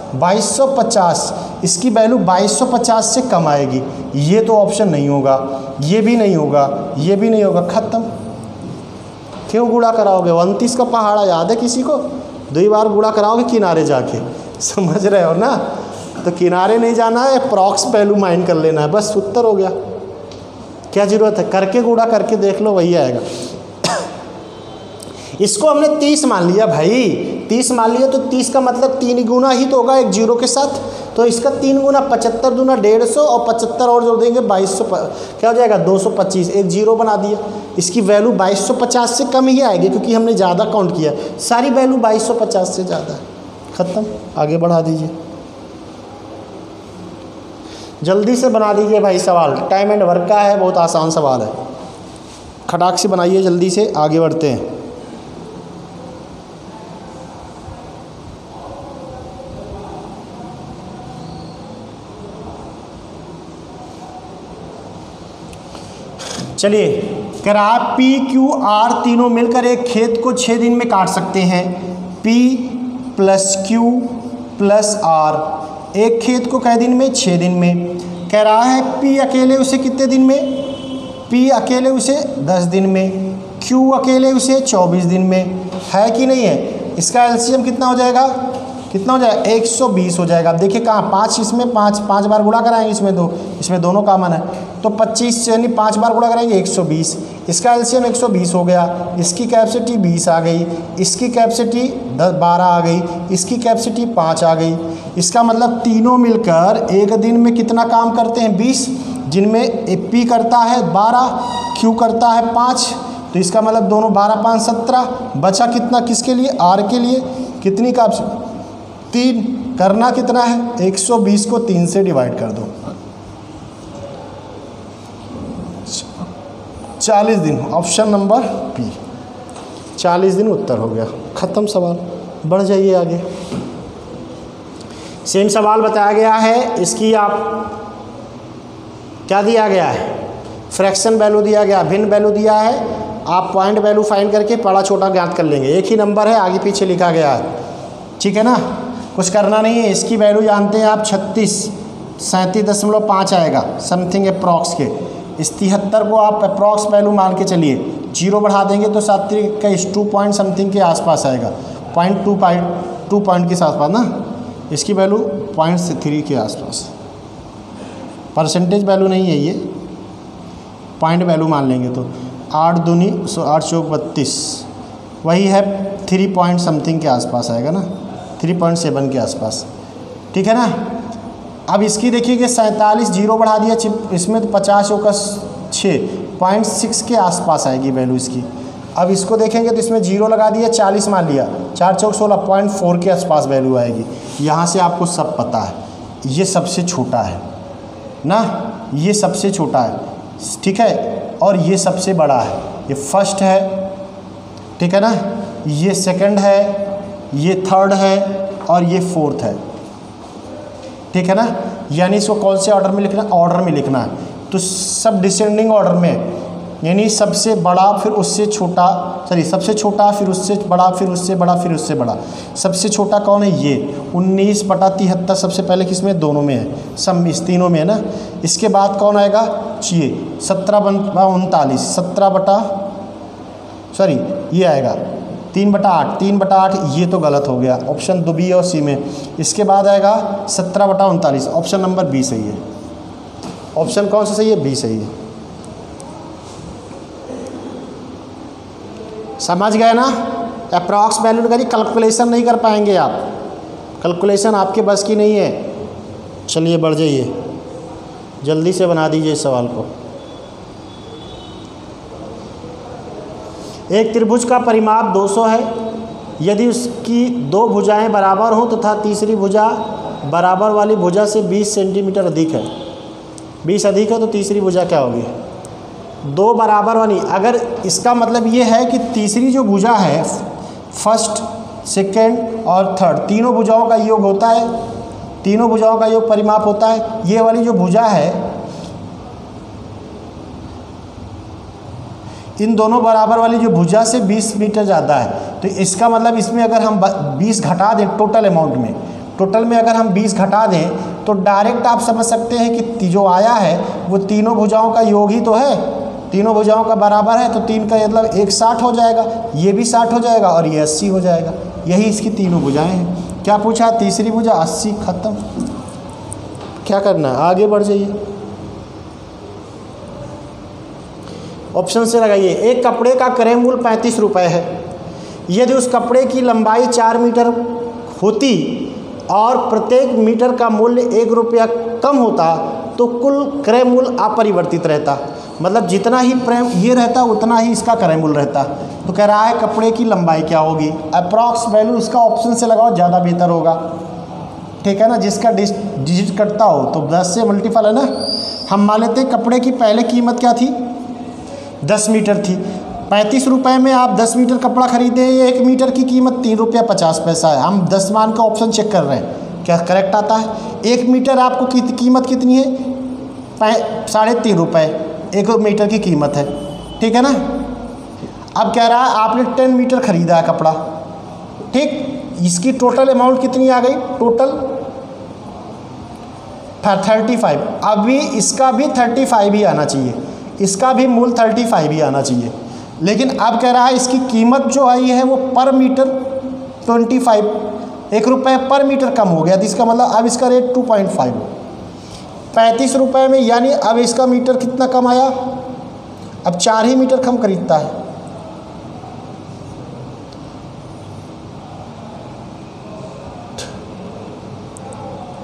2250। इसकी वैल्यू 2250 से कम आएगी। ये तो ऑप्शन नहीं होगा, ये भी नहीं होगा, ये भी नहीं होगा, ख़त्म। क्यों गुणा कराओगे? 29 का पहाड़ा याद है किसी को? 2 बार गुणा कराओगे किनारे जाके, समझ रहे हो ना। तो किनारे नहीं जाना है, अप्रॉक्स वैल्यू माइंड कर लेना है, बस उत्तर हो गया। क्या ज़रूरत है, करके गुणा करके देख लो, वही आएगा। इसको हमने 30 मान लिया भाई, 30 मान लिया तो 30 का मतलब 3 गुना ही तो होगा एक जीरो के साथ। तो इसका 3 गुना 75 दूना 150 और 75 और जोड़ देंगे 2200, क्या हो जाएगा 225, एक जीरो बना दिया। इसकी वैल्यू 2250 से कम ही आएगी क्योंकि हमने ज़्यादा काउंट किया, सारी वैल्यू 2250 से ज़्यादा है। ख़त्म, आगे बढ़ा दीजिए, जल्दी से बना दीजिए भाई सवाल, टाइम एंड वर्क का है, बहुत आसान सवाल है, खटाक से बनाइए, जल्दी से आगे बढ़ते हैं। चलिए, कह रहा है पी क्यू आर तीनों मिलकर एक खेत को 6 दिन में काट सकते हैं। P plus Q plus R, एक खेत को कै दिन में, 6 दिन में। कह रहा है पी अकेले उसे कितने दिन में, पी अकेले उसे 10 दिन में, क्यू अकेले उसे 24 दिन में, है कि नहीं है। इसका एलसीएम कितना हो जाएगा, कितना हो जाएगा 120 हो जाएगा। अब देखिए कहाँ 5 इसमें 5 बार गुणा कराएंगे, इसमें दोनों कॉमन है तो 25 यानी 5 बार गुणा कराएंगे 120। इसका एलसीएम 120 हो गया, इसकी कैपेसिटी 20 आ गई, इसकी कैपेसिटी 12 आ गई, इसकी कैपेसिटी 5 आ गई। इसका मतलब तीनों मिलकर एक दिन में कितना काम करते हैं 20, जिनमें पी करता है 12, क्यू करता है 5, तो इसका मतलब दोनों 12 5 17। बचा कितना किसके लिए, आर के लिए, कितनी कैपेसिटी 3। करना कितना है 120 को 3 से डिवाइड कर दो, 40 दिन। ऑप्शन नंबर बी 40 दिन उत्तर हो गया, ख़त्म सवाल। बढ़ जाइए आगे। सेम सवाल बताया गया है, इसकी आप क्या दिया गया है, फ्रैक्शन वैल्यू दिया गया, भिन्न वैल्यू दिया है। आप पॉइंट वैल्यू फाइंड करके बड़ा छोटा ज्ञात कर लेंगे, एक ही नंबर है आगे पीछे लिखा गया है, ठीक है ना, कुछ करना नहीं है। इसकी वैल्यू जानते हैं आप 37.5 आएगा समथिंग अप्रॉक्स के। इस 73 को आप अप्रॉक्स वैल्यू मान के चलिए, 0 बढ़ा देंगे तो 7 का 2 पॉइंट समथिंग के आसपास आएगा, 2 पॉइंट के आसपास ना। इसकी वैल्यू 0.3 के आसपास, परसेंटेज वैल्यू नहीं है ये, पॉइंट वैल्यू मान लेंगे तो 8 दूनी 8 चौक 32, वही है 3 पॉइंट समथिंग के आसपास आएगा ना, 3.7 के आसपास, ठीक है ना। अब इसकी देखिए कि 47 0 बढ़ा दिया इसमें तो 50 का 6.6 के आसपास आएगी वैल्यू इसकी। अब इसको देखेंगे तो इसमें 0 लगा दिया, 40 मान लिया, 4 चौक 16 0.4 के आसपास वैल्यू आएगी। यहाँ से आपको सब पता है, ये सबसे छोटा है ना, ये सबसे छोटा है, ठीक है, और ये सबसे बड़ा है, ये फर्स्ट है, ठीक है ना, ये सेकंड है, ये थर्ड है और ये फोर्थ है, ठीक है ना। यानी इसको कौन से ऑर्डर में लिखना, ऑर्डर में लिखना है, तो सब डिसेंडिंग ऑर्डर में, यानी सबसे बड़ा फिर उससे छोटा, सॉरी सबसे छोटा फिर उससे बड़ा फिर उससे बड़ा फिर उससे बड़ा। सबसे छोटा कौन है, ये 19/73 सबसे पहले किस में, दोनों में है, सब इस तीनों में है ना। इसके बाद कौन आएगा, ये 17 ये आएगा 3/8, 3/8 ये तो गलत हो गया, ऑप्शन 2 बी और सी में। इसके बाद आएगा 17/39, ऑप्शन नंबर बी सही है। ऑप्शन कौन सा सही है, बी सही है। समझ गए ना, अप्रॉक्स वैल्यू करिए, कैलकुलेशन नहीं कर पाएंगे आप, कैलकुलेशन आपके बस की नहीं है। चलिए बढ़ जाइए, जल्दी से बना दीजिए इस सवाल को। एक त्रिभुज का परिमाप 200 है, यदि उसकी 2 भुजाएं बराबर हों तथा तीसरी भुजा बराबर वाली भुजा से 20 सेंटीमीटर अधिक है, 20 अधिक है तो तीसरी भुजा क्या होगी, 2 बराबर वाली। अगर इसका मतलब ये है कि तीसरी जो भुजा है, फर्स्ट सेकेंड और थर्ड, तीनों भुजाओं का योग होता है, तीनों भुजाओं का योग परिमाप होता है। ये वाली जो भुजा है, इन दोनों बराबर वाली जो भुजा से 20 मीटर ज़्यादा है, तो इसका मतलब इसमें अगर हम 20 घटा दें टोटल अमाउंट में, टोटल में अगर हम 20 घटा दें तो डायरेक्ट आप समझ सकते हैं कि जो आया है वो तीनों भुजाओं का योग ही तो है, तीनों भुजाओं का बराबर है, तो 3 का मतलब 1 60 हो जाएगा, ये भी 60 हो जाएगा और ये 80 हो जाएगा। यही इसकी तीनों भुजाएं हैं। क्या पूछा, तीसरी भुजा 80, ख़त्म। क्या करना है, आगे बढ़ जाइए, ऑप्शन से लगाइए। एक कपड़े का क्रय मूल्य 35 रुपये है, यदि उस कपड़े की लंबाई 4 मीटर होती और प्रत्येक मीटर का मूल्य 1 रुपया कम होता तो कुल क्रय मूल्य अपरिवर्तित रहता। मतलब जितना ही ये रहता उतना ही इसका क्रय मूल्य रहता। तो कह रहा है कपड़े की लंबाई क्या होगी, अप्रॉक्स वैल्यू इसका ऑप्शन से लगाओ, ज़्यादा बेहतर होगा, ठीक है ना। जिसका डिजिट कटता हो तो 10 से मल्टीपल है ना। हम मान लेते हैं कपड़े की पहले कीमत क्या थी, 10 मीटर थी, 35 रुपये में आप 10 मीटर कपड़ा खरीदे, 1 मीटर की कीमत 3 रुपया 50 पैसा है। हम 10 मान का ऑप्शन चेक कर रहे हैं, क्या करेक्ट आता है। 1 मीटर आपको कीमत कितनी है, 3.5 रुपये 1 मीटर की कीमत है, ठीक है ना। अब कह रहा है आपने 10 मीटर खरीदा है कपड़ा, ठीक, इसकी टोटल अमाउंट कितनी आ गई, टोटल 35। अभी इसका भी 35 ही आना चाहिए, इसका भी मूल्य 35 ही आना चाहिए। लेकिन अब कह रहा है इसकी कीमत जो आई है वो पर मीटर 25, 1 रुपये पर मीटर कम हो गया, तो इसका मतलब अब इसका रेट 2.5 हो, 35 रुपये में, यानी अब इसका मीटर कितना कम आया, अब 4 ही मीटर कम खरीदता है।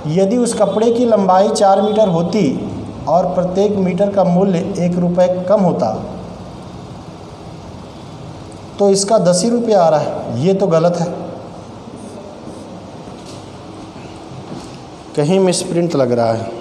यदि उस कपड़े की लंबाई 4 मीटर होती और प्रत्येक मीटर का मूल्य 1 रुपये कम होता तो इसका 10 ही रुपये आ रहा है। ये तो गलत है, कहीं मिसप्रिंट लग रहा है।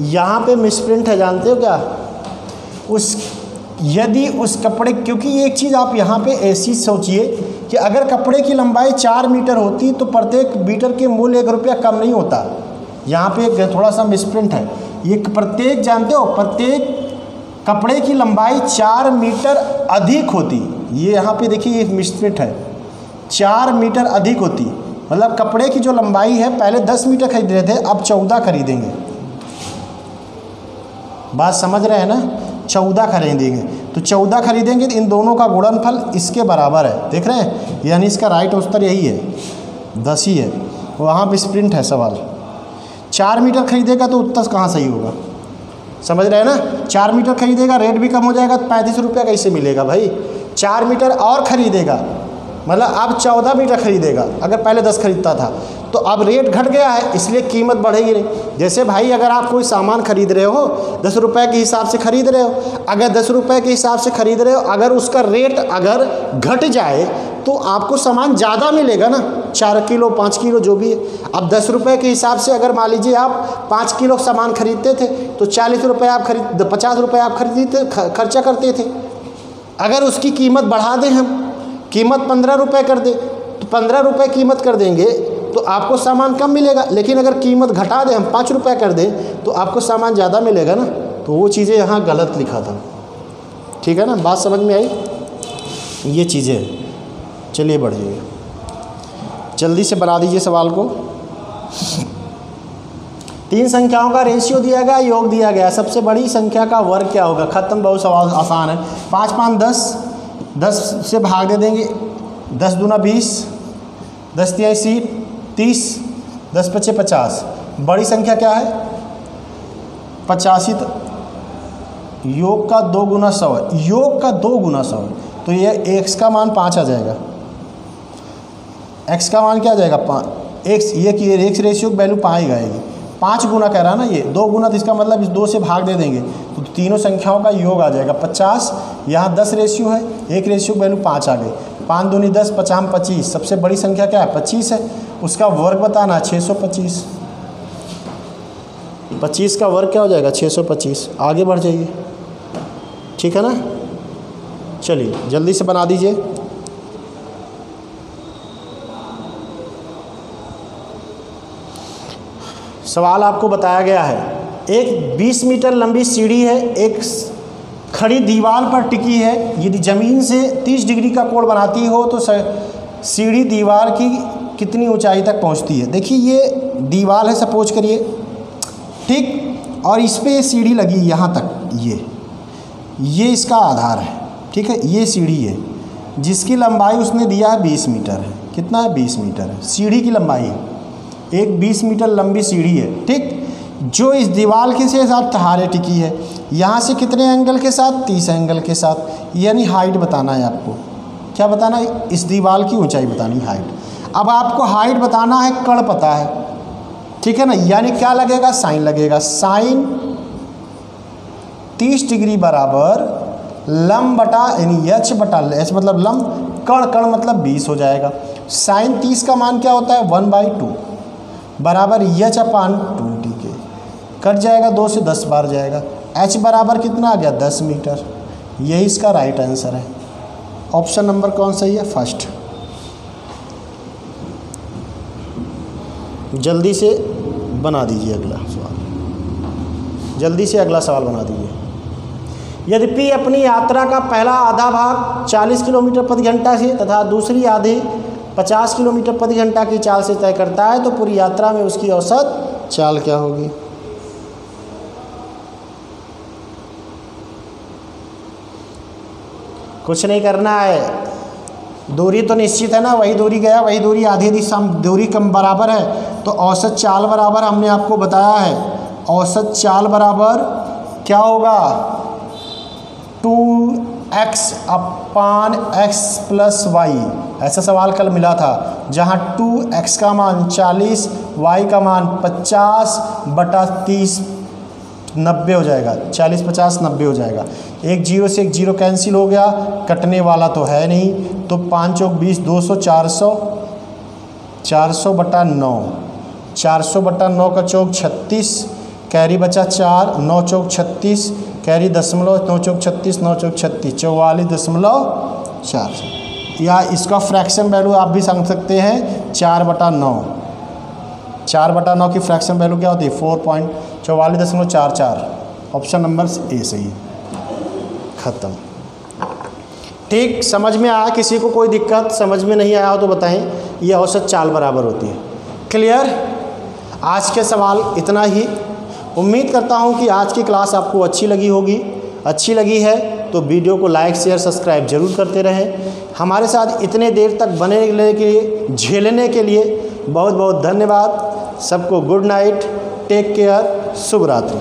यहाँ पे मिसप्रिंट है, जानते हो क्या, यदि उस कपड़े, क्योंकि एक चीज़ आप यहाँ पे ऐसी सोचिए कि अगर कपड़े की लंबाई 4 मीटर होती तो प्रत्येक मीटर के मूल्य 1 रुपया कम नहीं होता। यहाँ पे एक थोड़ा सा मिसप्रिंट है। ये प्रत्येक, जानते हो, प्रत्येक कपड़े की लंबाई 4 मीटर अधिक होती, ये यहाँ पे देखिए ये मिसप्रिंट है, 4 मीटर अधिक होती, मतलब कपड़े की जो लंबाई है पहले 10 मीटर खरीद रहे थे, अब 14 खरीदेंगे। बात समझ रहे हैं ना, 14 खरीदेंगे, तो 14 खरीदेंगे तो इन दोनों का गुणनफल इसके बराबर है, देख रहे हैं, यानी इसका राइट उत्तर यही है, 10 ही है। वहाँ पे स्प्रिंट है सवाल। 4 मीटर खरीदेगा तो उत्तर कहाँ सही होगा, समझ रहे हैं ना। 4 मीटर खरीदेगा, रेट भी कम हो जाएगा, तो 35 रुपये कैसे मिलेगा भाई। 4 मीटर और ख़रीदेगा, मतलब अब 14 मीटर खरीदेगा, अगर पहले 10 खरीदता था, तो अब रेट घट गया है, इसलिए कीमत बढ़ेगी नहीं। जैसे भाई अगर आप कोई सामान खरीद रहे हो, 10 रुपये के हिसाब से खरीद रहे हो, अगर 10 रुपये के हिसाब से खरीद रहे हो, अगर उसका रेट अगर घट जाए तो आपको सामान ज़्यादा मिलेगा ना, 4 किलो 5 किलो जो भी है। अब 10 रुपये के हिसाब से अगर मान लीजिए आप 5 किलो सामान खरीदते थे तो 40 रुपये आप 50 रुपये आप खरीदते खर्चा करते थे। अगर उसकी कीमत बढ़ा दें, हम कीमत 15 रुपये कर दें, तो 15 रुपये कीमत कर देंगे तो आपको सामान कम मिलेगा। लेकिन अगर कीमत घटा दें, हम 5 रुपये कर दें, तो आपको सामान ज़्यादा मिलेगा ना। तो वो चीज़ें यहाँ गलत लिखा था, ठीक है ना, बात समझ में आई। ये चीज़ें, चलिए बढ़ जाइए, जल्दी से बना दीजिए सवाल को। 3 संख्याओं का रेशियो दिया गया, योग दिया गया, सबसे बड़ी संख्या का वर्ग क्या होगा। ख़त्म, बहुत सवाल आसान है। 5 5 10, 10 से भाग दे देंगे, 10 दूना 20, 10 तिहाई 30, 10 पचे 50। बड़ी संख्या क्या है, 85। तो योग का 2 गुना 100 है, योग का 2 गुना 100 है, तो ये x का मान 5 आ जाएगा। x का मान क्या आ जाएगा 5, x, ये कि x रेशियो की वैल्यू 5 आएगी। 5 गुना कह रहा है ना, ये 2 गुना, तो इसका मतलब इस 2 से भाग दे देंगे तो तीनों संख्याओं का योग आ जाएगा 50। यहाँ 10 रेशियो है, 1 रेशियो की वैल्यू 5 आ गई। 5 दूनी 10, 50 25। सबसे बड़ी संख्या क्या है, 25 है, उसका वर्ग बताना है 625। 25 का वर्ग क्या हो जाएगा 625। आगे बढ़ जाइए, ठीक है ना। चलिए जल्दी से बना दीजिए। सवाल आपको बताया गया है, एक 20 मीटर लंबी सीढ़ी है, एक खड़ी दीवार पर टिकी है। यदि ज़मीन से 30 डिग्री का कोण बनाती हो तो सीढ़ी दीवार की कितनी ऊंचाई तक पहुंचती है। देखिए ये दीवार है सपोज करिए, ठीक, और इस पे सीढ़ी लगी यहाँ तक, ये इसका आधार है, ठीक है। ये सीढ़ी है जिसकी लंबाई उसने दिया है 20 मीटर है। कितना है, 20 मीटर है सीढ़ी की लंबाई, एक 20 मीटर लंबी सीढ़ी है, ठीक, जो इस दीवार के साथ सहारे टिकी है। यहाँ से कितने एंगल के साथ, 30 एंगल के साथ, यानी हाइट बताना है आपको। क्या बताना है, इस दीवार की ऊंचाई बतानी, हाइट। अब आपको हाइट बताना है, कर्ण पता है, ठीक है ना, यानी क्या लगेगा, साइन लगेगा। साइन 30 डिग्री बराबर लंब बटा, यानी एच बटा, एच मतलब लंब, कर्ण मतलब 20 हो जाएगा। साइन 30 का मान क्या होता है, 1/2 बराबर एच अपान 20 के, कट जाएगा 2 से 10 बार जाएगा। एच बराबर कितना आ गया, 10 मीटर। यही इसका राइट आंसर है। ऑप्शन नंबर कौन सही है, फर्स्ट। जल्दी से बना दीजिए अगला सवाल, जल्दी से अगला सवाल बना दीजिए। यद्यपि अपनी यात्रा का पहला आधा भाग 40 किलोमीटर प्रति घंटा से तथा दूसरी आधी 50 किलोमीटर प्रति घंटा की चाल से तय करता है, तो पूरी यात्रा में उसकी औसत चाल क्या होगी? कुछ नहीं करना है, दूरी तो निश्चित है ना, वही दूरी गया वही दूरी, आधी दूरी कम बराबर है, तो औसत चाल बराबर हमने आपको बताया है, औसत चाल बराबर क्या होगा? 2x अपान x प्लस वाई। ऐसा सवाल कल मिला था, जहाँ 2x का मान 40, y का मान 50/30 90 हो जाएगा, 40 50 90 हो जाएगा। एक जीरो से एक जीरो कैंसिल हो गया, कटने वाला तो है नहीं, तो 5 चौक 20, 200 400, 400/9, 400/9 का चौक 36, कैरी बचा 4, 9 चौक 36, कैरी दशमलव, 9 चौक 36, 9 चौक 36, 44.4। या इसका फ्रैक्शन वैल्यू आप भी समझ सकते हैं, 4/9। 4/9 की फ्रैक्शन वैल्यू क्या होती है? 44.44। ऑप्शन नंबर ए सही है। ख़त्म। ठीक, समझ में आया? किसी को कोई दिक्कत समझ में नहीं आया हो तो बताएं। ये औसत चाल बराबर होती है। क्लियर? आज के सवाल इतना ही। उम्मीद करता हूं कि आज की क्लास आपको अच्छी लगी होगी। अच्छी लगी है तो वीडियो को लाइक शेयर सब्सक्राइब जरूर करते रहें। हमारे साथ इतने देर तक बने रहने के लिए, झेलने के लिए बहुत बहुत धन्यवाद। सबको गुड नाइट, टेक केयर, शुभ रात्रि।